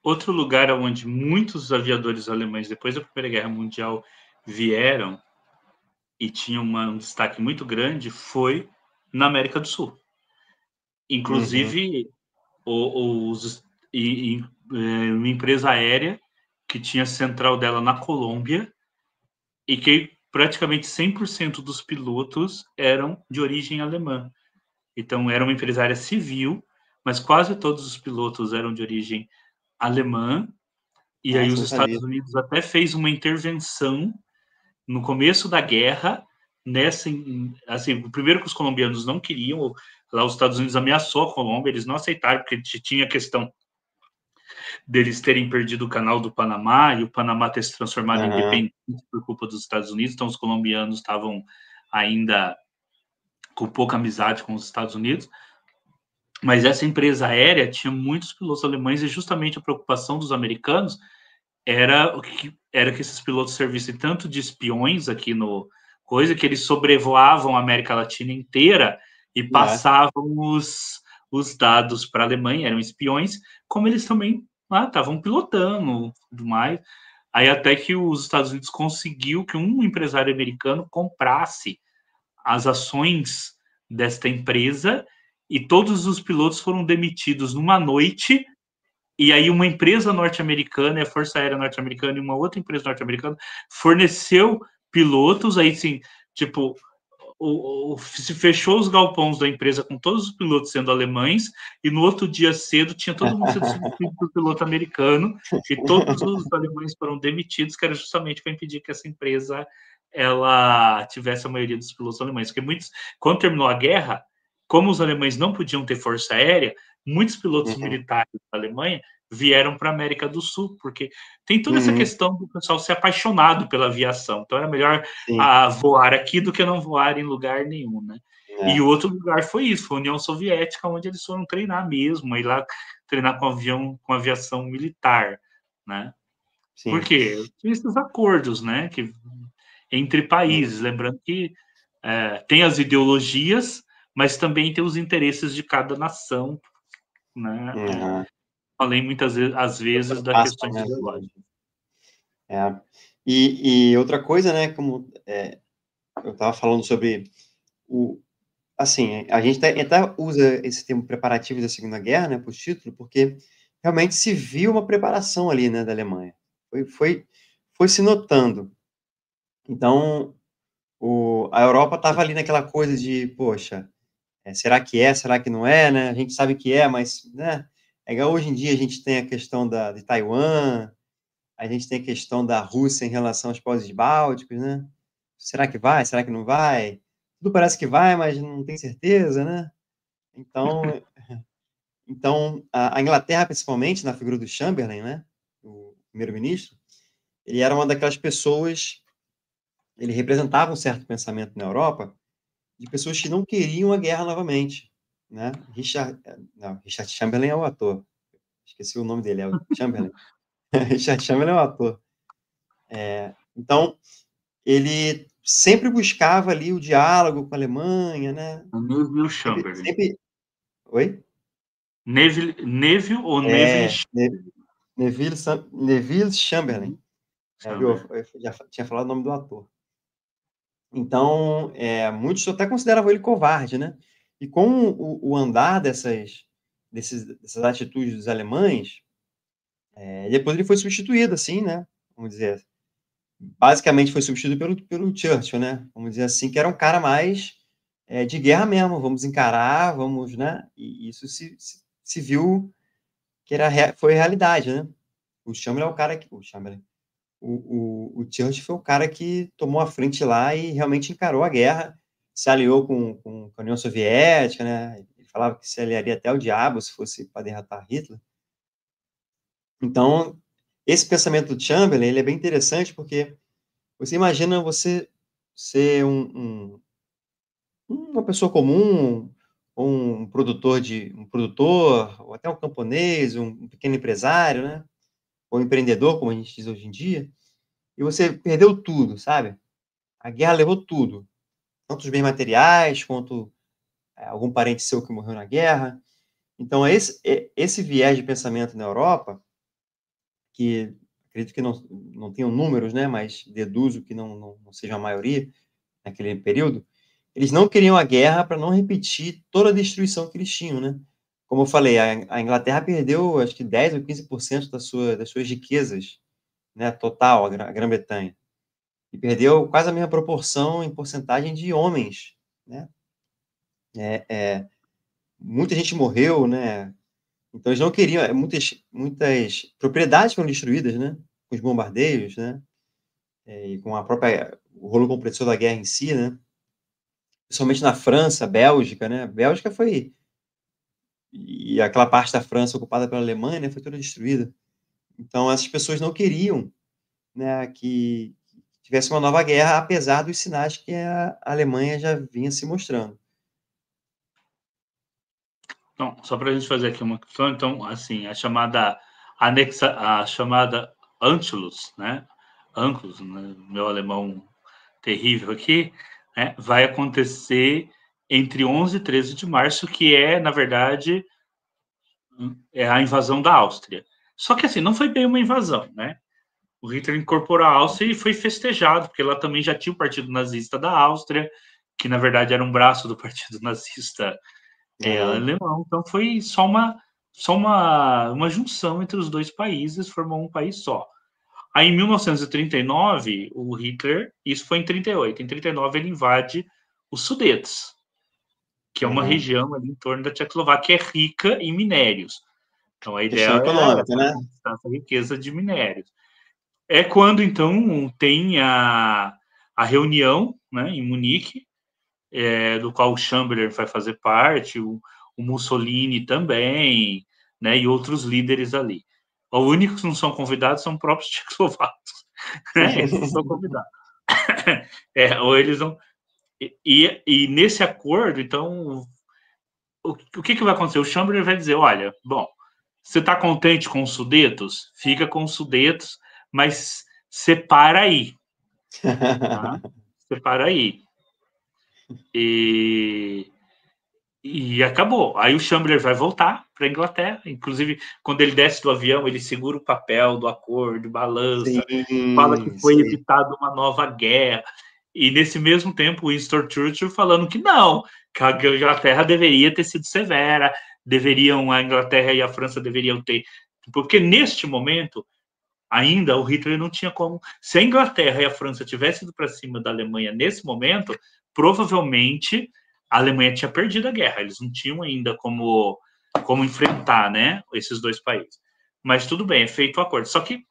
Outro lugar onde muitos aviadores alemães, depois da Primeira Guerra Mundial, vieram e tinham um destaque muito grande foi na América do Sul. Uhum. Inclusive, uma empresa aérea que tinha central dela na Colômbia e que praticamente 100% dos pilotos eram de origem alemã. Então, era uma empresária civil, mas quase todos os pilotos eram de origem alemã. E aí Nossa, os não sabia. Estados Unidos até fez uma intervenção no começo da guerra, nessa, assim, primeiro que os colombianos não queriam, lá os Estados Unidos ameaçou a Colômbia, eles não aceitaram, porque tinha a questão deles terem perdido o canal do Panamá e o Panamá ter se transformado em Aham. independente por culpa dos Estados Unidos, então os colombianos estavam ainda com pouca amizade com os Estados Unidos, mas essa empresa aérea tinha muitos pilotos alemães e justamente a preocupação dos americanos era que esses pilotos servissem tanto de espiões aqui no coisa, que eles sobrevoavam a América Latina inteira e passavam os dados para a Alemanha, eram espiões, como eles também estavam pilotando tudo mais. Aí até que os Estados Unidos conseguiu que um empresário americano comprasse as ações desta empresa e todos os pilotos foram demitidos numa noite. E aí uma empresa norte-americana, a Força Aérea Norte-Americana e uma outra empresa norte-americana forneceu pilotos, aí sim, tipo, se fechou os galpões da empresa com todos os pilotos sendo alemães, e no outro dia cedo tinha todo mundo sendo substituído por piloto americano, e todos os alemães foram demitidos, que era justamente para impedir que essa empresa ela tivesse a maioria dos pilotos alemães. Porque muitos, quando terminou a guerra, como os alemães não podiam ter força aérea, muitos pilotos Uhum. militares da Alemanha vieram para a América do Sul, porque tem toda essa Uhum. questão do pessoal ser apaixonado pela aviação. Então era melhor Sim. voar aqui do que não voar em lugar nenhum, né? E É. o outro lugar foi isso, foi a União Soviética, onde eles foram treinar mesmo, ir lá treinar com aviação militar, né? Por Sim. quê? Tinha esses acordos, né? Entre Uhum. países, lembrando que tem as ideologias, mas também tem os interesses de cada nação, né? Uhum. Além muitas vezes, às vezes, da Passa, questões né? ideológicas. É. E outra coisa, né, como eu estava falando sobre o, assim, a gente até usa esse termo preparativo da Segunda Guerra, né, para o título, porque realmente se viu uma preparação ali, né, da Alemanha. Foi se notando. Então, a Europa estava ali naquela coisa de, poxa, será que não é, né? A gente sabe que é, mas, né? É igual hoje em dia a gente tem a questão de Taiwan, a gente tem a questão da Rússia em relação aos países bálticos, né? Será que vai? Será que não vai? Tudo parece que vai, mas não tem certeza, né? Então, a Inglaterra, principalmente, na figura do Chamberlain, né? O primeiro-ministro, ele era uma daquelas pessoas, ele representava um certo pensamento na Europa de pessoas que não queriam a guerra novamente, né? Richard Chamberlain é o ator. Esqueci o nome dele, é o Chamberlain. Richard Chamberlain é o ator. Então, ele sempre buscava ali o diálogo com a Alemanha, né? Neville Sempre, Chamberlain. sempre... Oi? Neville ou Neville É, Neville Chamberlain. Viu? Chamberlain? Eu já tinha falado o nome do ator. Então, muitos até consideravam ele covarde, né? E com o andar dessas atitudes dos alemães, depois ele foi substituído, assim, né? Vamos dizer, basicamente foi substituído pelo Churchill, né? Vamos dizer assim, que era um cara mais de guerra mesmo, vamos encarar, vamos, né? E isso se viu que foi realidade, né? O Chamberlain é o cara que... O Chamberlain. O Churchill foi o cara que tomou a frente lá e realmente encarou a guerra, se aliou com a União Soviética, né? Ele falava que se aliaria até o diabo se fosse para derrotar Hitler. Então, esse pensamento do Chamberlain, ele é bem interessante, porque você imagina você ser uma pessoa comum, ou um produtor, ou até um camponês, um pequeno empresário, né, ou empreendedor, como a gente diz hoje em dia, e você perdeu tudo, sabe. A guerra levou tudo, tanto os bens materiais, quanto, algum parente seu que morreu na guerra. Então esse viés de pensamento na Europa, que acredito que não tenham números, né, mas deduzo que não seja a maioria naquele período, eles não queriam a guerra para não repetir toda a destruição que eles tinham, né. Como eu falei, a Inglaterra perdeu acho que 10 ou 15% das suas riquezas, né, total, a Grã-Bretanha. E perdeu quase a mesma proporção em porcentagem de homens, né. Muita gente morreu, né, então eles não queriam, muitas propriedades foram destruídas, né, com os bombardeios, né, e com a própria o rolo compressor da guerra em si, né, principalmente na França, Bélgica, né, Bélgica foi e aquela parte da França ocupada pela Alemanha, né, foi toda destruída. Então essas pessoas não queriam, né, que tivesse uma nova guerra, apesar dos sinais que a Alemanha já vinha se mostrando. Então, só para a gente fazer aqui uma questão, então, assim, a chamada Anschluss, né? Anschluss, né? Meu alemão terrível aqui, né? Vai acontecer entre 11 e 13 de março, que é, na verdade, é a invasão da Áustria. Só que, assim, não foi bem uma invasão, né? O Hitler incorporou a Áustria e foi festejado, porque lá também já tinha o Partido Nazista da Áustria, que, na verdade, era um braço do Partido Nazista É, alemão. Então foi uma junção entre os dois países, formou um país só. Aí em 1939, o Hitler, isso foi em 38, em 39 ele invade os Sudetos, que é uma aham. região ali em torno da Tchecoslováquia que é rica em minérios. Então a ideia Questão era econômica, essa, né. conquistar essa riqueza de minérios. É quando então tem a reunião, né, em Munique, do qual o Chamberlain vai fazer parte, o Mussolini também, né, e outros líderes ali. Os únicos que não são convidados são os próprios tchecoslovacos. Eles não são convidados. Ou eles não. E nesse acordo, então, o que vai acontecer? O Chamberlain vai dizer: olha, bom, você está contente com os Sudetos? Fica com os Sudetos, mas separa aí. Tá? Separa aí. E E acabou. Aí o Chamberlain vai voltar para a Inglaterra. Inclusive, quando ele desce do avião, ele segura o papel do acordo, balança, fala que Sim, foi sim. evitada uma nova guerra. E nesse mesmo tempo, o Winston Churchill falando que não, que a Inglaterra deveria ter sido severa, a Inglaterra e a França deveriam ter. Porque neste momento, ainda o Hitler não tinha como. Se a Inglaterra e a França tivessem ido para cima da Alemanha nesse momento, provavelmente a Alemanha tinha perdido a guerra. Eles não tinham ainda como enfrentar, né, esses dois países. Mas tudo bem, é feito o acordo. Só que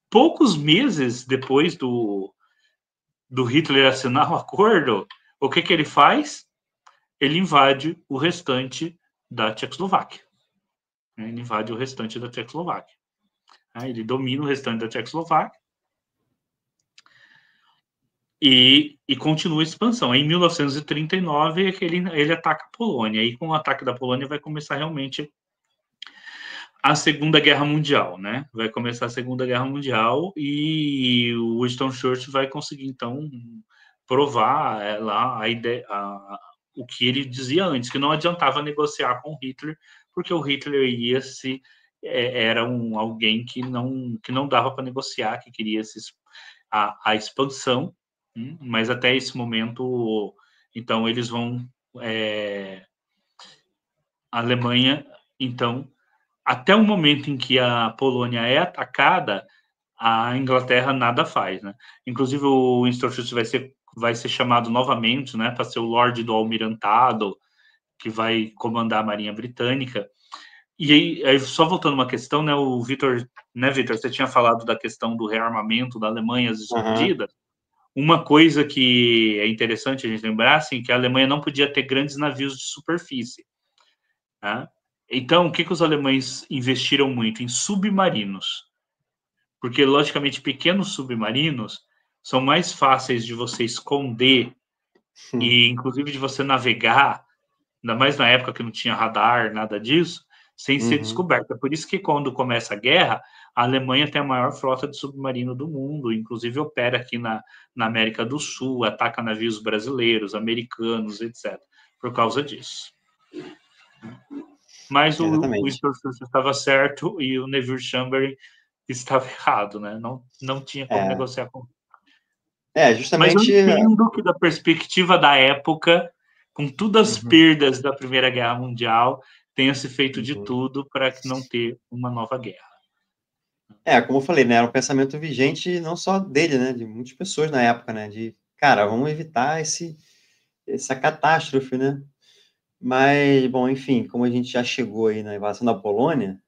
poucos meses depois do Hitler assinar o acordo, o que ele faz? Ele invade o restante da Tchecoslováquia. Ele invade o restante da Tchecoslováquia. Ele domina o restante da Tchecoslováquia e continua a expansão. Em 1939 é que ele ataca a Polônia. E com o ataque da Polônia vai começar realmente a Segunda Guerra Mundial, né? Vai começar a Segunda Guerra Mundial e o Winston Churchill vai conseguir então provar lá a ideia, o que ele dizia antes, que não adiantava negociar com Hitler, porque o Hitler era alguém que não dava para negociar, que queria a expansão, mas até esse momento, então eles vão a Alemanha, então até o momento em que a Polônia é atacada, a Inglaterra nada faz, né? Inclusive o Winston Churchill vai ser chamado novamente, né, para ser o Lorde do Almirantado, que vai comandar a Marinha Britânica. E aí, só voltando uma questão, né, o Vitor, né, Vitor, você tinha falado da questão do rearmamento da Alemanha às Aham. escondidas. Uma coisa que é interessante a gente lembrar, assim, que a Alemanha não podia ter grandes navios de superfície, né? Então, o que os alemães investiram muito? Em submarinos. porque, logicamente, pequenos submarinos são mais fáceis de você esconder e, inclusive, de você navegar, ainda mais na época que não tinha radar, nada disso, sem ser descoberta. Por isso que, quando começa a guerra, a Alemanha tem a maior frota de submarino do mundo, inclusive opera aqui na América do Sul, ataca navios brasileiros, americanos, etc., por causa disso. Mas o Exatamente. Sturzus estava certo e o Neville Chamberlain estava errado, né? Não tinha como É, negociar com. Mas eu justamente. entendo que, da perspectiva da época, com todas as Uhum, perdas da Primeira Guerra Mundial, tenha se feito de uhum. tudo para não ter uma nova guerra. Como eu falei, né, era um pensamento vigente não só dele, né, de muitas pessoas na época, né, de, cara, vamos evitar essa catástrofe, né? Mas, bom, enfim, como a gente já chegou aí na invasão da Polônia,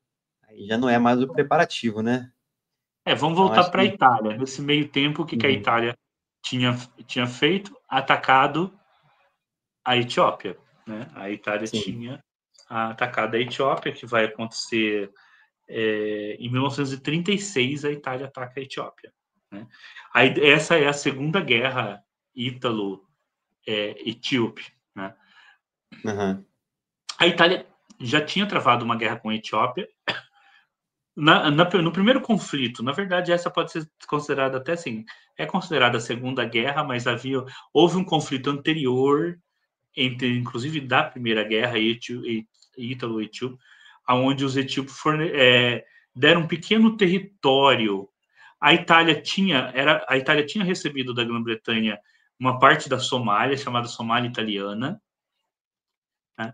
aí já não é mais o preparativo, né? Vamos Então, voltar acho para a que... Itália. Nesse meio tempo, o que a Uhum, Itália tinha feito? Atacado a Etiópia. Né? A Itália sim. tinha atacado a Etiópia, que vai acontecer em 1936, a Itália ataca a Etiópia. Né? Aí, essa é a Segunda Guerra Ítalo-Etíope. Né? Uhum, A Itália já tinha travado uma guerra com a Etiópia. No primeiro conflito, na verdade, essa pode ser considerada até assim, é considerada a Segunda Guerra, mas houve um conflito anterior, inclusive da Primeira Guerra Ítalo-Etíope, onde os etíopes deram um pequeno território. A Itália tinha recebido da Grã-Bretanha uma parte da Somália, chamada Somália Italiana, né?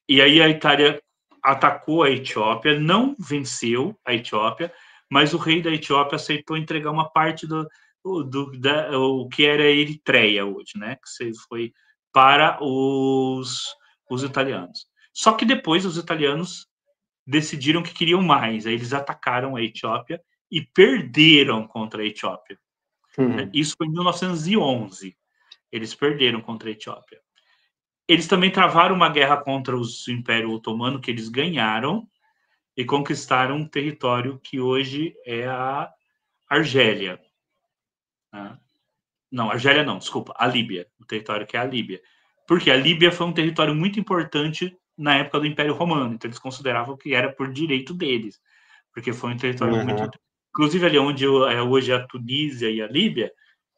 E aí a Itália atacou a Etiópia, não venceu a Etiópia, mas o rei da Etiópia aceitou entregar uma parte o que era a Eritreia hoje, né? Que foi para os italianos. Só que depois os italianos decidiram que queriam mais. Aí eles atacaram a Etiópia e perderam contra a Etiópia. Né? uhum, Isso foi em 1911. Eles perderam contra a Etiópia. Eles também travaram uma guerra contra o Império Otomano, que eles ganharam, e conquistaram um território que hoje é a Argélia. Né? Não, Argélia não, desculpa, a Líbia, o território que é a Líbia. Porque a Líbia foi um território muito importante na época do Império Romano, então eles consideravam que era por direito deles, porque foi um território muito... uhum, Inclusive, ali onde hoje é a Tunísia e a Líbia,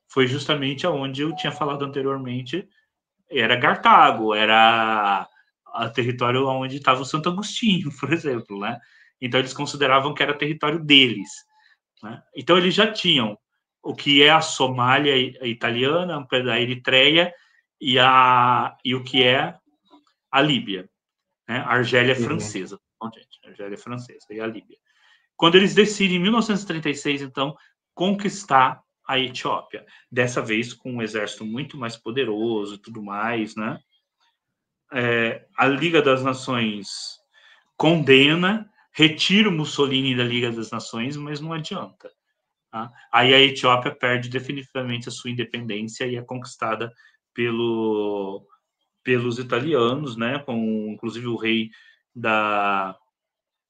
foi justamente aonde eu tinha falado anteriormente, era Cartago, era o território onde estava o Santo Agostinho, por exemplo, né? Então eles consideravam que era território deles, né? Então eles já tinham o que é a Somália italiana, a Eritreia e o que é a Líbia, né? A Argélia uhum. francesa, bom, gente, a Argélia francesa e a Líbia. Quando eles decidem, em 1936, então, conquistar a Etiópia, dessa vez com um exército muito mais poderoso e tudo mais, né? A Liga das Nações condena, retira o Mussolini da Liga das Nações, mas não adianta. Tá? Aí a Etiópia perde definitivamente a sua independência e é conquistada pelos italianos, né? Com, inclusive, o rei da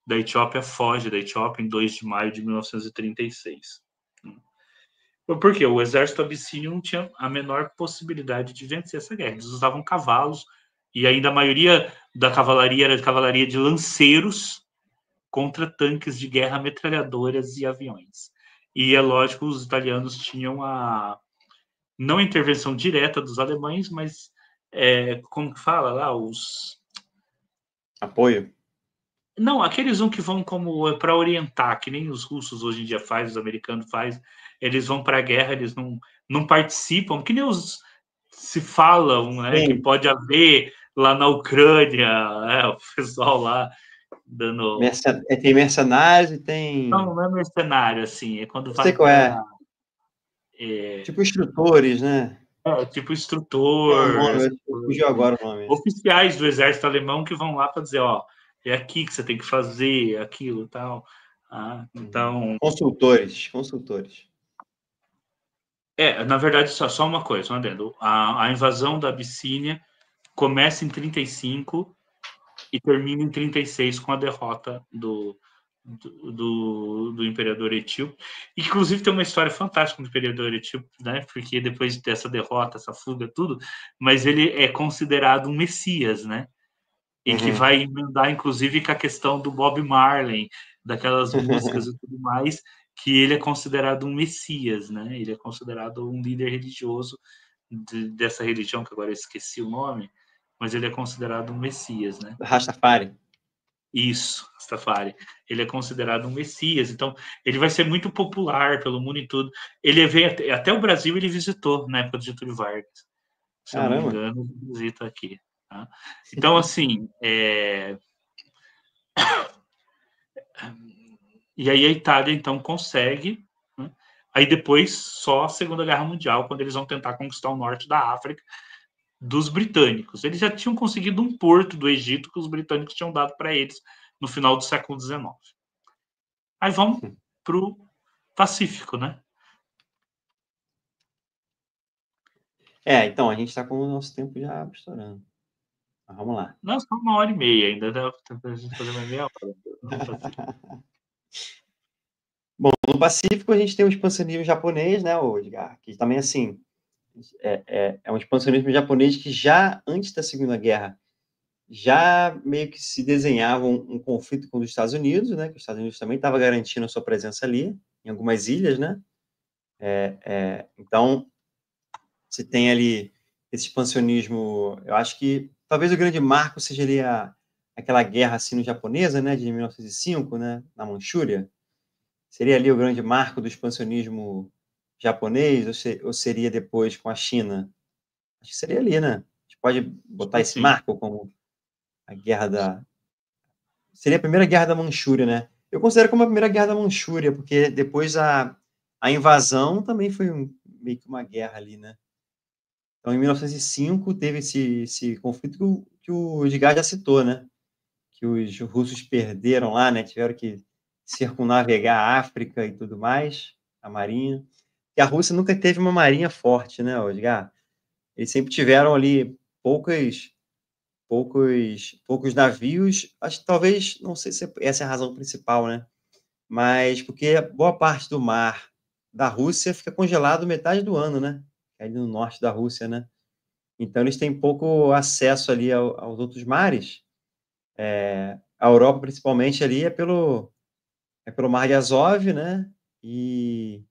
Etiópia foge da Etiópia em 2 de maio de 1936. Por quê? O exército abissínio não tinha a menor possibilidade de vencer essa guerra. Eles usavam cavalos e ainda a maioria da cavalaria era de cavalaria de lanceiros contra tanques de guerra, metralhadoras e aviões. E é lógico, os italianos tinham não a intervenção direta dos alemães, mas como que fala lá, Apoio. não, aqueles que vão como para orientar, que nem os russos hoje em dia fazem, os americanos fazem, eles vão para a guerra, eles não participam, que nem se falam, né, que Sim, pode haver lá na Ucrânia, o pessoal lá dando... tem mercenários e tem... Não é mercenário, assim, é quando Eu sei vai qual para... é. Tipo instrutores, né? tipo Tem um instrutor, nome, fugiu agora o nome. oficiais do exército alemão que vão lá para dizer, ó, é aqui que você tem que fazer, aquilo e tal. Uhum. Então, Consultores. na verdade, só uma coisa, um adendo. A invasão da Abissínia começa em 35 e termina em 36 com a derrota do imperador etíope. Inclusive tem uma história fantástica do imperador etíope, né? Porque depois dessa derrota, essa fuga, tudo, mas ele é considerado um messias, né? E que vai emendar, inclusive, com a questão do Bob Marley, daquelas músicas e tudo mais, que ele é considerado um messias, né? Ele é considerado um líder religioso dessa religião, que agora eu esqueci o nome, mas ele é considerado um messias, né? Rastafari. Isso, Rastafari. Ele é considerado um messias, então ele vai ser muito popular pelo mundo e tudo. Ele veio até o Brasil, ele visitou na época do Getúlio Vargas. Se eu não me engano, ele visita aqui. Tá? Então, assim, e aí a Itália, então, consegue, né? Aí depois, só a Segunda Guerra Mundial, quando eles vão tentar conquistar o norte da África dos britânicos. Eles já tinham conseguido um porto do Egito que os britânicos tinham dado para eles no final do século XIX. Aí vamos para o Pacífico, né? Então, a gente está com o nosso tempo já estourando. Mas vamos lá. Não, só 1h30 ainda, dá para a gente fazer mais meia hora. Bom, no Pacífico a gente tem o expansionismo japonês, né, Edgar? Que também, assim, é um expansionismo japonês que já, antes da Segunda Guerra, já meio que se desenhava um conflito com os Estados Unidos, né? Que os Estados Unidos também estava garantindo a sua presença ali, em algumas ilhas, né? Então, você tem ali esse expansionismo. Eu acho que talvez o grande marco seja ali aquela guerra sino-japonesa, né? De 1905, né? Na Manchúria. Seria ali o grande marco do expansionismo japonês, ou seria depois com a China? Acho que seria ali, né? A gente pode botar esse marco como a guerra da... Seria a primeira guerra da Manchúria, né? Eu considero como a primeira guerra da Manchúria, porque depois a invasão também foi meio que uma guerra ali, né? Então, em 1905, teve esse conflito que o Edgar já citou, né? Que os russos perderam lá, né? Tiveram que circunnavegar a África e tudo mais, a marinha. E a Rússia nunca teve uma marinha forte, né, Edgar? Eles sempre tiveram ali poucos navios. Acho que talvez, não sei se essa é a razão principal, né? Mas porque boa parte do mar da Rússia fica congelado metade do ano, né? Ali no norte da Rússia, né? Então eles têm pouco acesso ali aos outros mares. A Europa, principalmente, ali é pelo Mar de Azov, né? E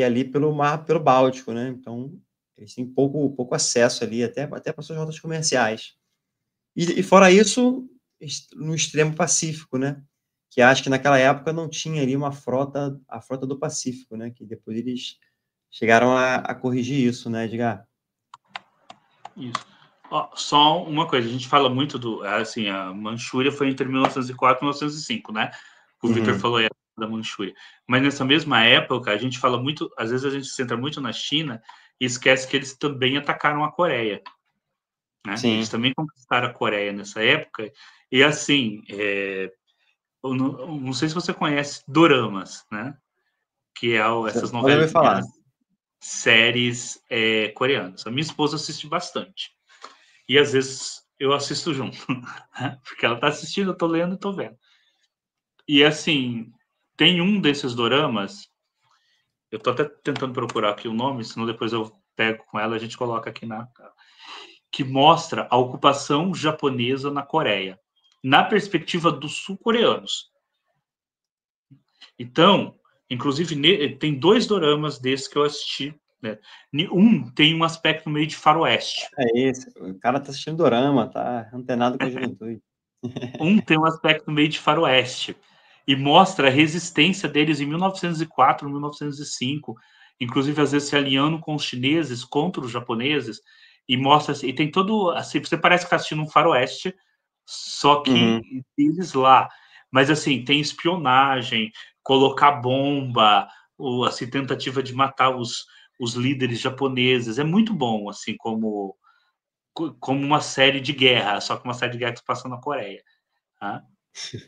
ali pelo Báltico, né? Então, eles têm pouco acesso ali, até para suas rotas comerciais. E fora isso, no extremo Pacífico, né? Que acho que naquela época não tinha ali a frota do Pacífico, né? Que depois eles chegaram a corrigir isso, né, Edgar? Isso. Ó, só uma coisa, a gente fala muito assim, a Manchúria foi entre 1904 e 1905, né? O Victor falou aí da Manchúria. Mas nessa mesma época, a gente fala muito, às vezes a gente se centra muito na China e esquece que eles também atacaram a Coreia, né? Sim. Eles também conquistaram a Coreia nessa época. E assim, eu não sei se você conhece doramas, né? Que é essas novelas, séries coreanas. A minha esposa assiste bastante. E às vezes eu assisto junto, porque ela tá assistindo, eu tô lendo e tô vendo. E assim, tem um desses doramas, eu tô até tentando procurar aqui o nome, senão depois eu pego com ela, a gente coloca aqui que mostra a ocupação japonesa na Coreia, na perspectiva dos sul-coreanos. Então, inclusive, tem 2 doramas desses que eu assisti. Né? Um tem um aspecto meio de faroeste. É isso. O cara tá assistindo dorama, tá antenado com a juventude. Um tem um aspecto meio de faroeste e mostra a resistência deles em 1904, 1905, inclusive às vezes se alinhando com os chineses contra os japoneses, e mostra e tem todo assim, você parece que está assistindo um faroeste, só que eles lá, mas assim tem espionagem, colocar bomba, ou assim tentativa de matar os líderes japoneses, é muito bom assim como uma série de guerra, só que uma série de guerra que se passa na Coreia. Tá?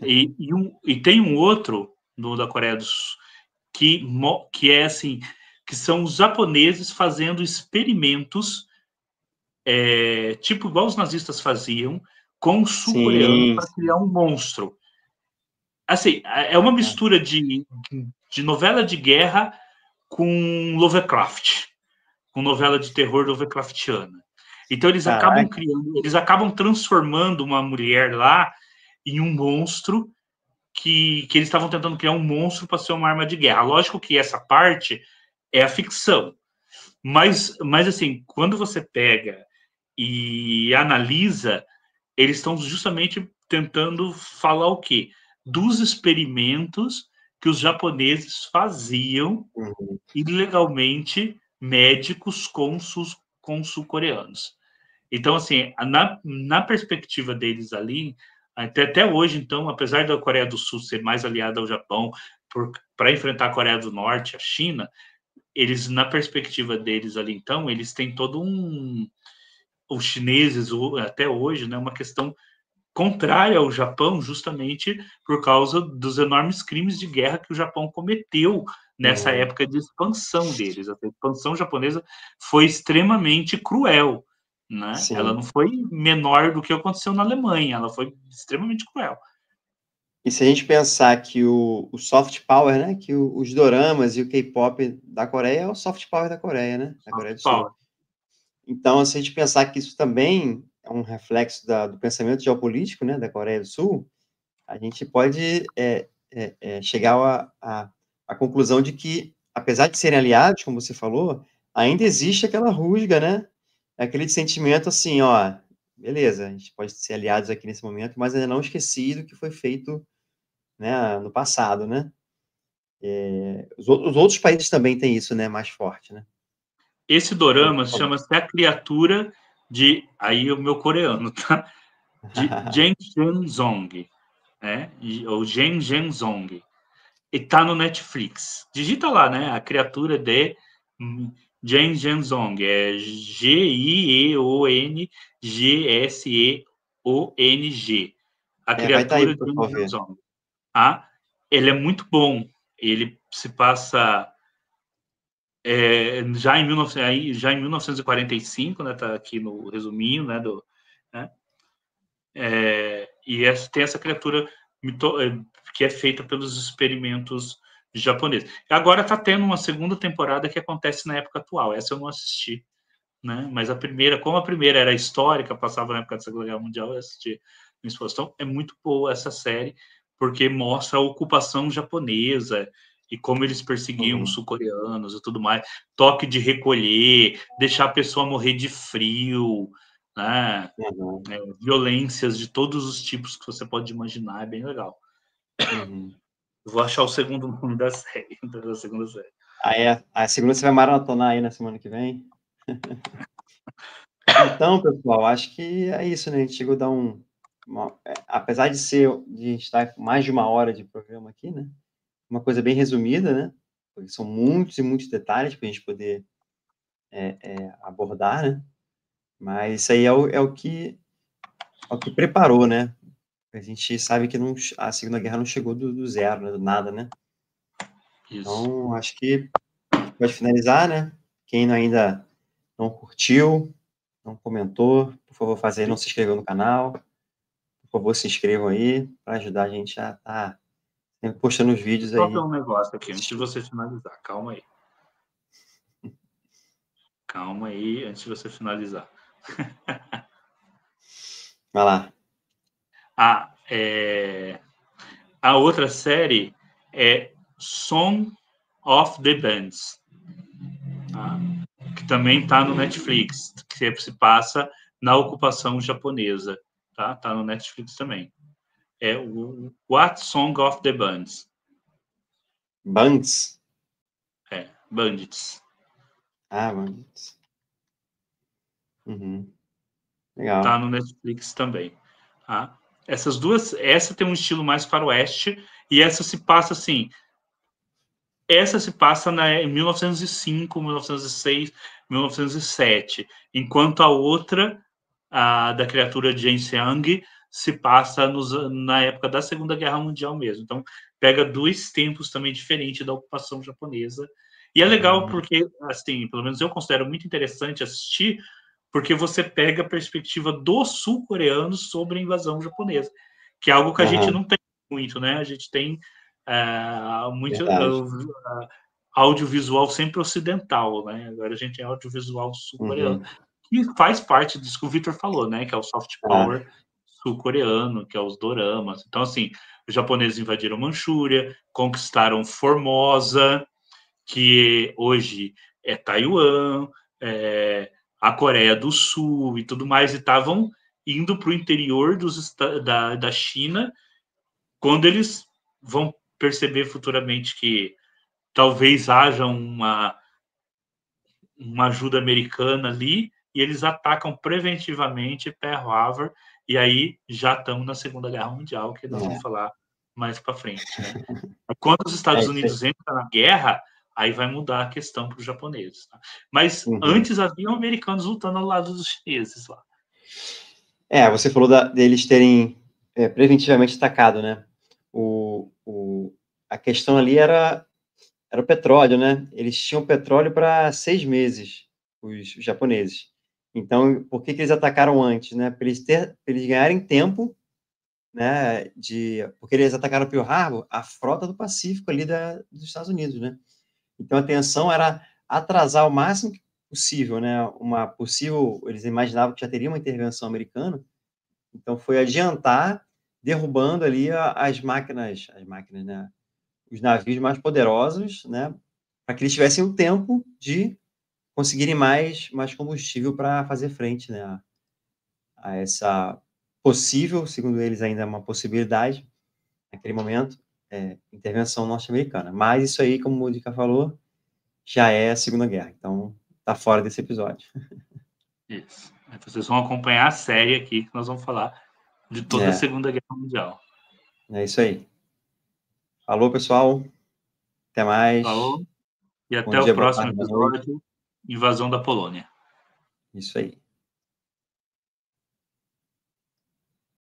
E tem um outro da Coreia do Sul que é assim, que são os japoneses fazendo experimentos tipo igual os nazistas faziam com os sul-coreanos para criar um monstro. assim, é uma mistura de novela de guerra com Lovecraft, com novela de terror Lovecraftiana. Então eles acabam Caraca. criando, eles acabam transformando uma mulher lá em um monstro que eles estavam tentando criar um monstro para ser uma arma de guerra. Lógico que essa parte é a ficção, mas assim, quando você pega e analisa, eles estão justamente tentando falar o quê? Dos experimentos que os japoneses faziam ilegalmente médicos com sul-coreanos. Então, assim, na perspectiva deles ali, até hoje, então, apesar da Coreia do Sul ser mais aliada ao Japão para enfrentar a Coreia do Norte, a China, eles, na perspectiva deles ali, então, eles têm todo os chineses, até hoje, né, uma questão contrária ao Japão, justamente por causa dos enormes crimes de guerra que o Japão cometeu nessa época de expansão deles. A expansão japonesa foi extremamente cruel, né? Ela Sim. não foi menor do que aconteceu na Alemanha, ela foi extremamente cruel. E se a gente pensar que o soft power, né, que os doramas e o K-pop da Coreia é o soft power da Coreia, né, da Coreia do Sul. Power. Então, se a gente pensar que isso também é um reflexo do pensamento geopolítico, né, da Coreia do Sul, a gente pode chegar à conclusão de que, apesar de serem aliados, como você falou, ainda existe aquela rusga, né, aquele sentimento assim, ó, beleza, a gente pode ser aliados aqui nesse momento, mas ainda não esquecido o que foi feito, né, no passado, né. Os outros países também têm isso, né, mais forte, né. Esse dorama chama-se A Criatura de... Aí o meu coreano, tá? De Jen Zong, né? Ou Jen Zong. E tá no Netflix. Digita lá, né? A Criatura de Jen Zong. É Geongesseong. A Vai estar aí Criatura para o de pessoal Jen ver. Zong. Ah, ele é muito bom. Ele se passa já em 1945, né? Tá aqui no resuminho, né? Né? E tem essa criatura que é feita pelos experimentos japoneses. Agora está tendo uma segunda temporada que acontece na época atual. Essa eu não assisti, né? Mas como a primeira era histórica, passava na época da Segunda Guerra Mundial, eu assisti. Então é muito boa essa série, porque mostra a ocupação japonesa e como eles perseguiam os sul-coreanos e tudo mais. Toque de recolher, deixar a pessoa morrer de frio, né? Violências de todos os tipos que você pode imaginar, é bem legal. Eu vou achar o segundo nome da série, da segunda série. Aí a segunda você vai maratonar aí na semana que vem? Então, pessoal, acho que é isso, né, a gente chegou a dar apesar de a gente estar com mais de 1 hora de programa aqui, né, uma coisa bem resumida, né, porque são muitos e muitos detalhes para a gente poder, abordar, né, mas isso aí é o que preparou, né. A gente sabe que a Segunda Guerra não chegou do zero, né, do nada, né. Isso. Então, acho que a gente pode finalizar, né. Quem ainda não curtiu, não comentou, por favor, não se inscreveu no canal, por favor, se inscrevam aí, para ajudar a gente a estar sempre postando os vídeos Só ver aí. um negócio aqui, antes de você finalizar. Calma aí. Calma aí, antes de você finalizar. Vai lá. A outra série é Song of the Bands, que também está no Netflix, que se passa na ocupação japonesa. Tá no Netflix também. É o What Song of the Bands. Bandits? Bandits. Bandits. Legal. Tá no Netflix também. Tá? Essas duas, essa tem um estilo mais faroeste e essa se passa assim. Essa se passa em 1905, 1906, 1907, enquanto a outra, a da criatura de Jane Seang, se passa na época da Segunda Guerra Mundial mesmo. Então, pega dois tempos também diferentes da ocupação japonesa. E é legal porque, assim, pelo menos eu considero muito interessante assistir, porque você pega a perspectiva dos sul-coreanos sobre a invasão japonesa, que é algo que a gente não tem. muito, né? A gente tem muito Verdade. audiovisual sempre ocidental, né? Agora a gente tem audiovisual sul-coreano, Uhum. que faz parte disso que o Victor falou, né? Que é o soft Ah, power sul-coreano, que é os doramas. Então, assim, os japoneses invadiram Manchúria, conquistaram Formosa, que hoje é Taiwan, a Coreia do Sul e tudo mais, e estavam indo para o interior da China, quando eles vão perceber futuramente que talvez haja uma ajuda americana ali, e eles atacam preventivamente Pearl Harbor, e aí já estamos na Segunda Guerra Mundial, que nós vamos falar mais para frente, né? Quando os Estados isso aí. Unidos entram na guerra, aí vai mudar a questão para os japoneses. Tá? Mas Uhum. antes haviam americanos lutando ao lado dos chineses lá. Você falou deles terem preventivamente atacado, né? A questão ali era o petróleo, né? Eles tinham petróleo para 6 meses, os japoneses. Então, por que eles atacaram antes, né? Para eles ganharem tempo, né? Porque eles atacaram Pearl Harbor, a frota do Pacífico ali dos Estados Unidos, né? Então, a intenção era atrasar o máximo possível, né? Eles imaginavam que já teria uma intervenção americana, então foi adiantar, derrubando ali as máquinas, né? Os navios mais poderosos, né? Para que eles tivessem o tempo de conseguirem mais combustível para fazer frente, né? A essa possível, segundo eles ainda é uma possibilidade, naquele momento, intervenção norte-americana. Mas isso aí, como o Dica falou, já é a Segunda Guerra, então tá fora desse episódio. Isso. Vocês vão acompanhar a série aqui, que nós vamos falar de toda a É, Segunda Guerra Mundial. é isso aí. Falou, pessoal. Até mais. Falou? E Bom até o dia, boa próximo tarde, boa noite. episódio, Invasão da Polônia. Isso aí.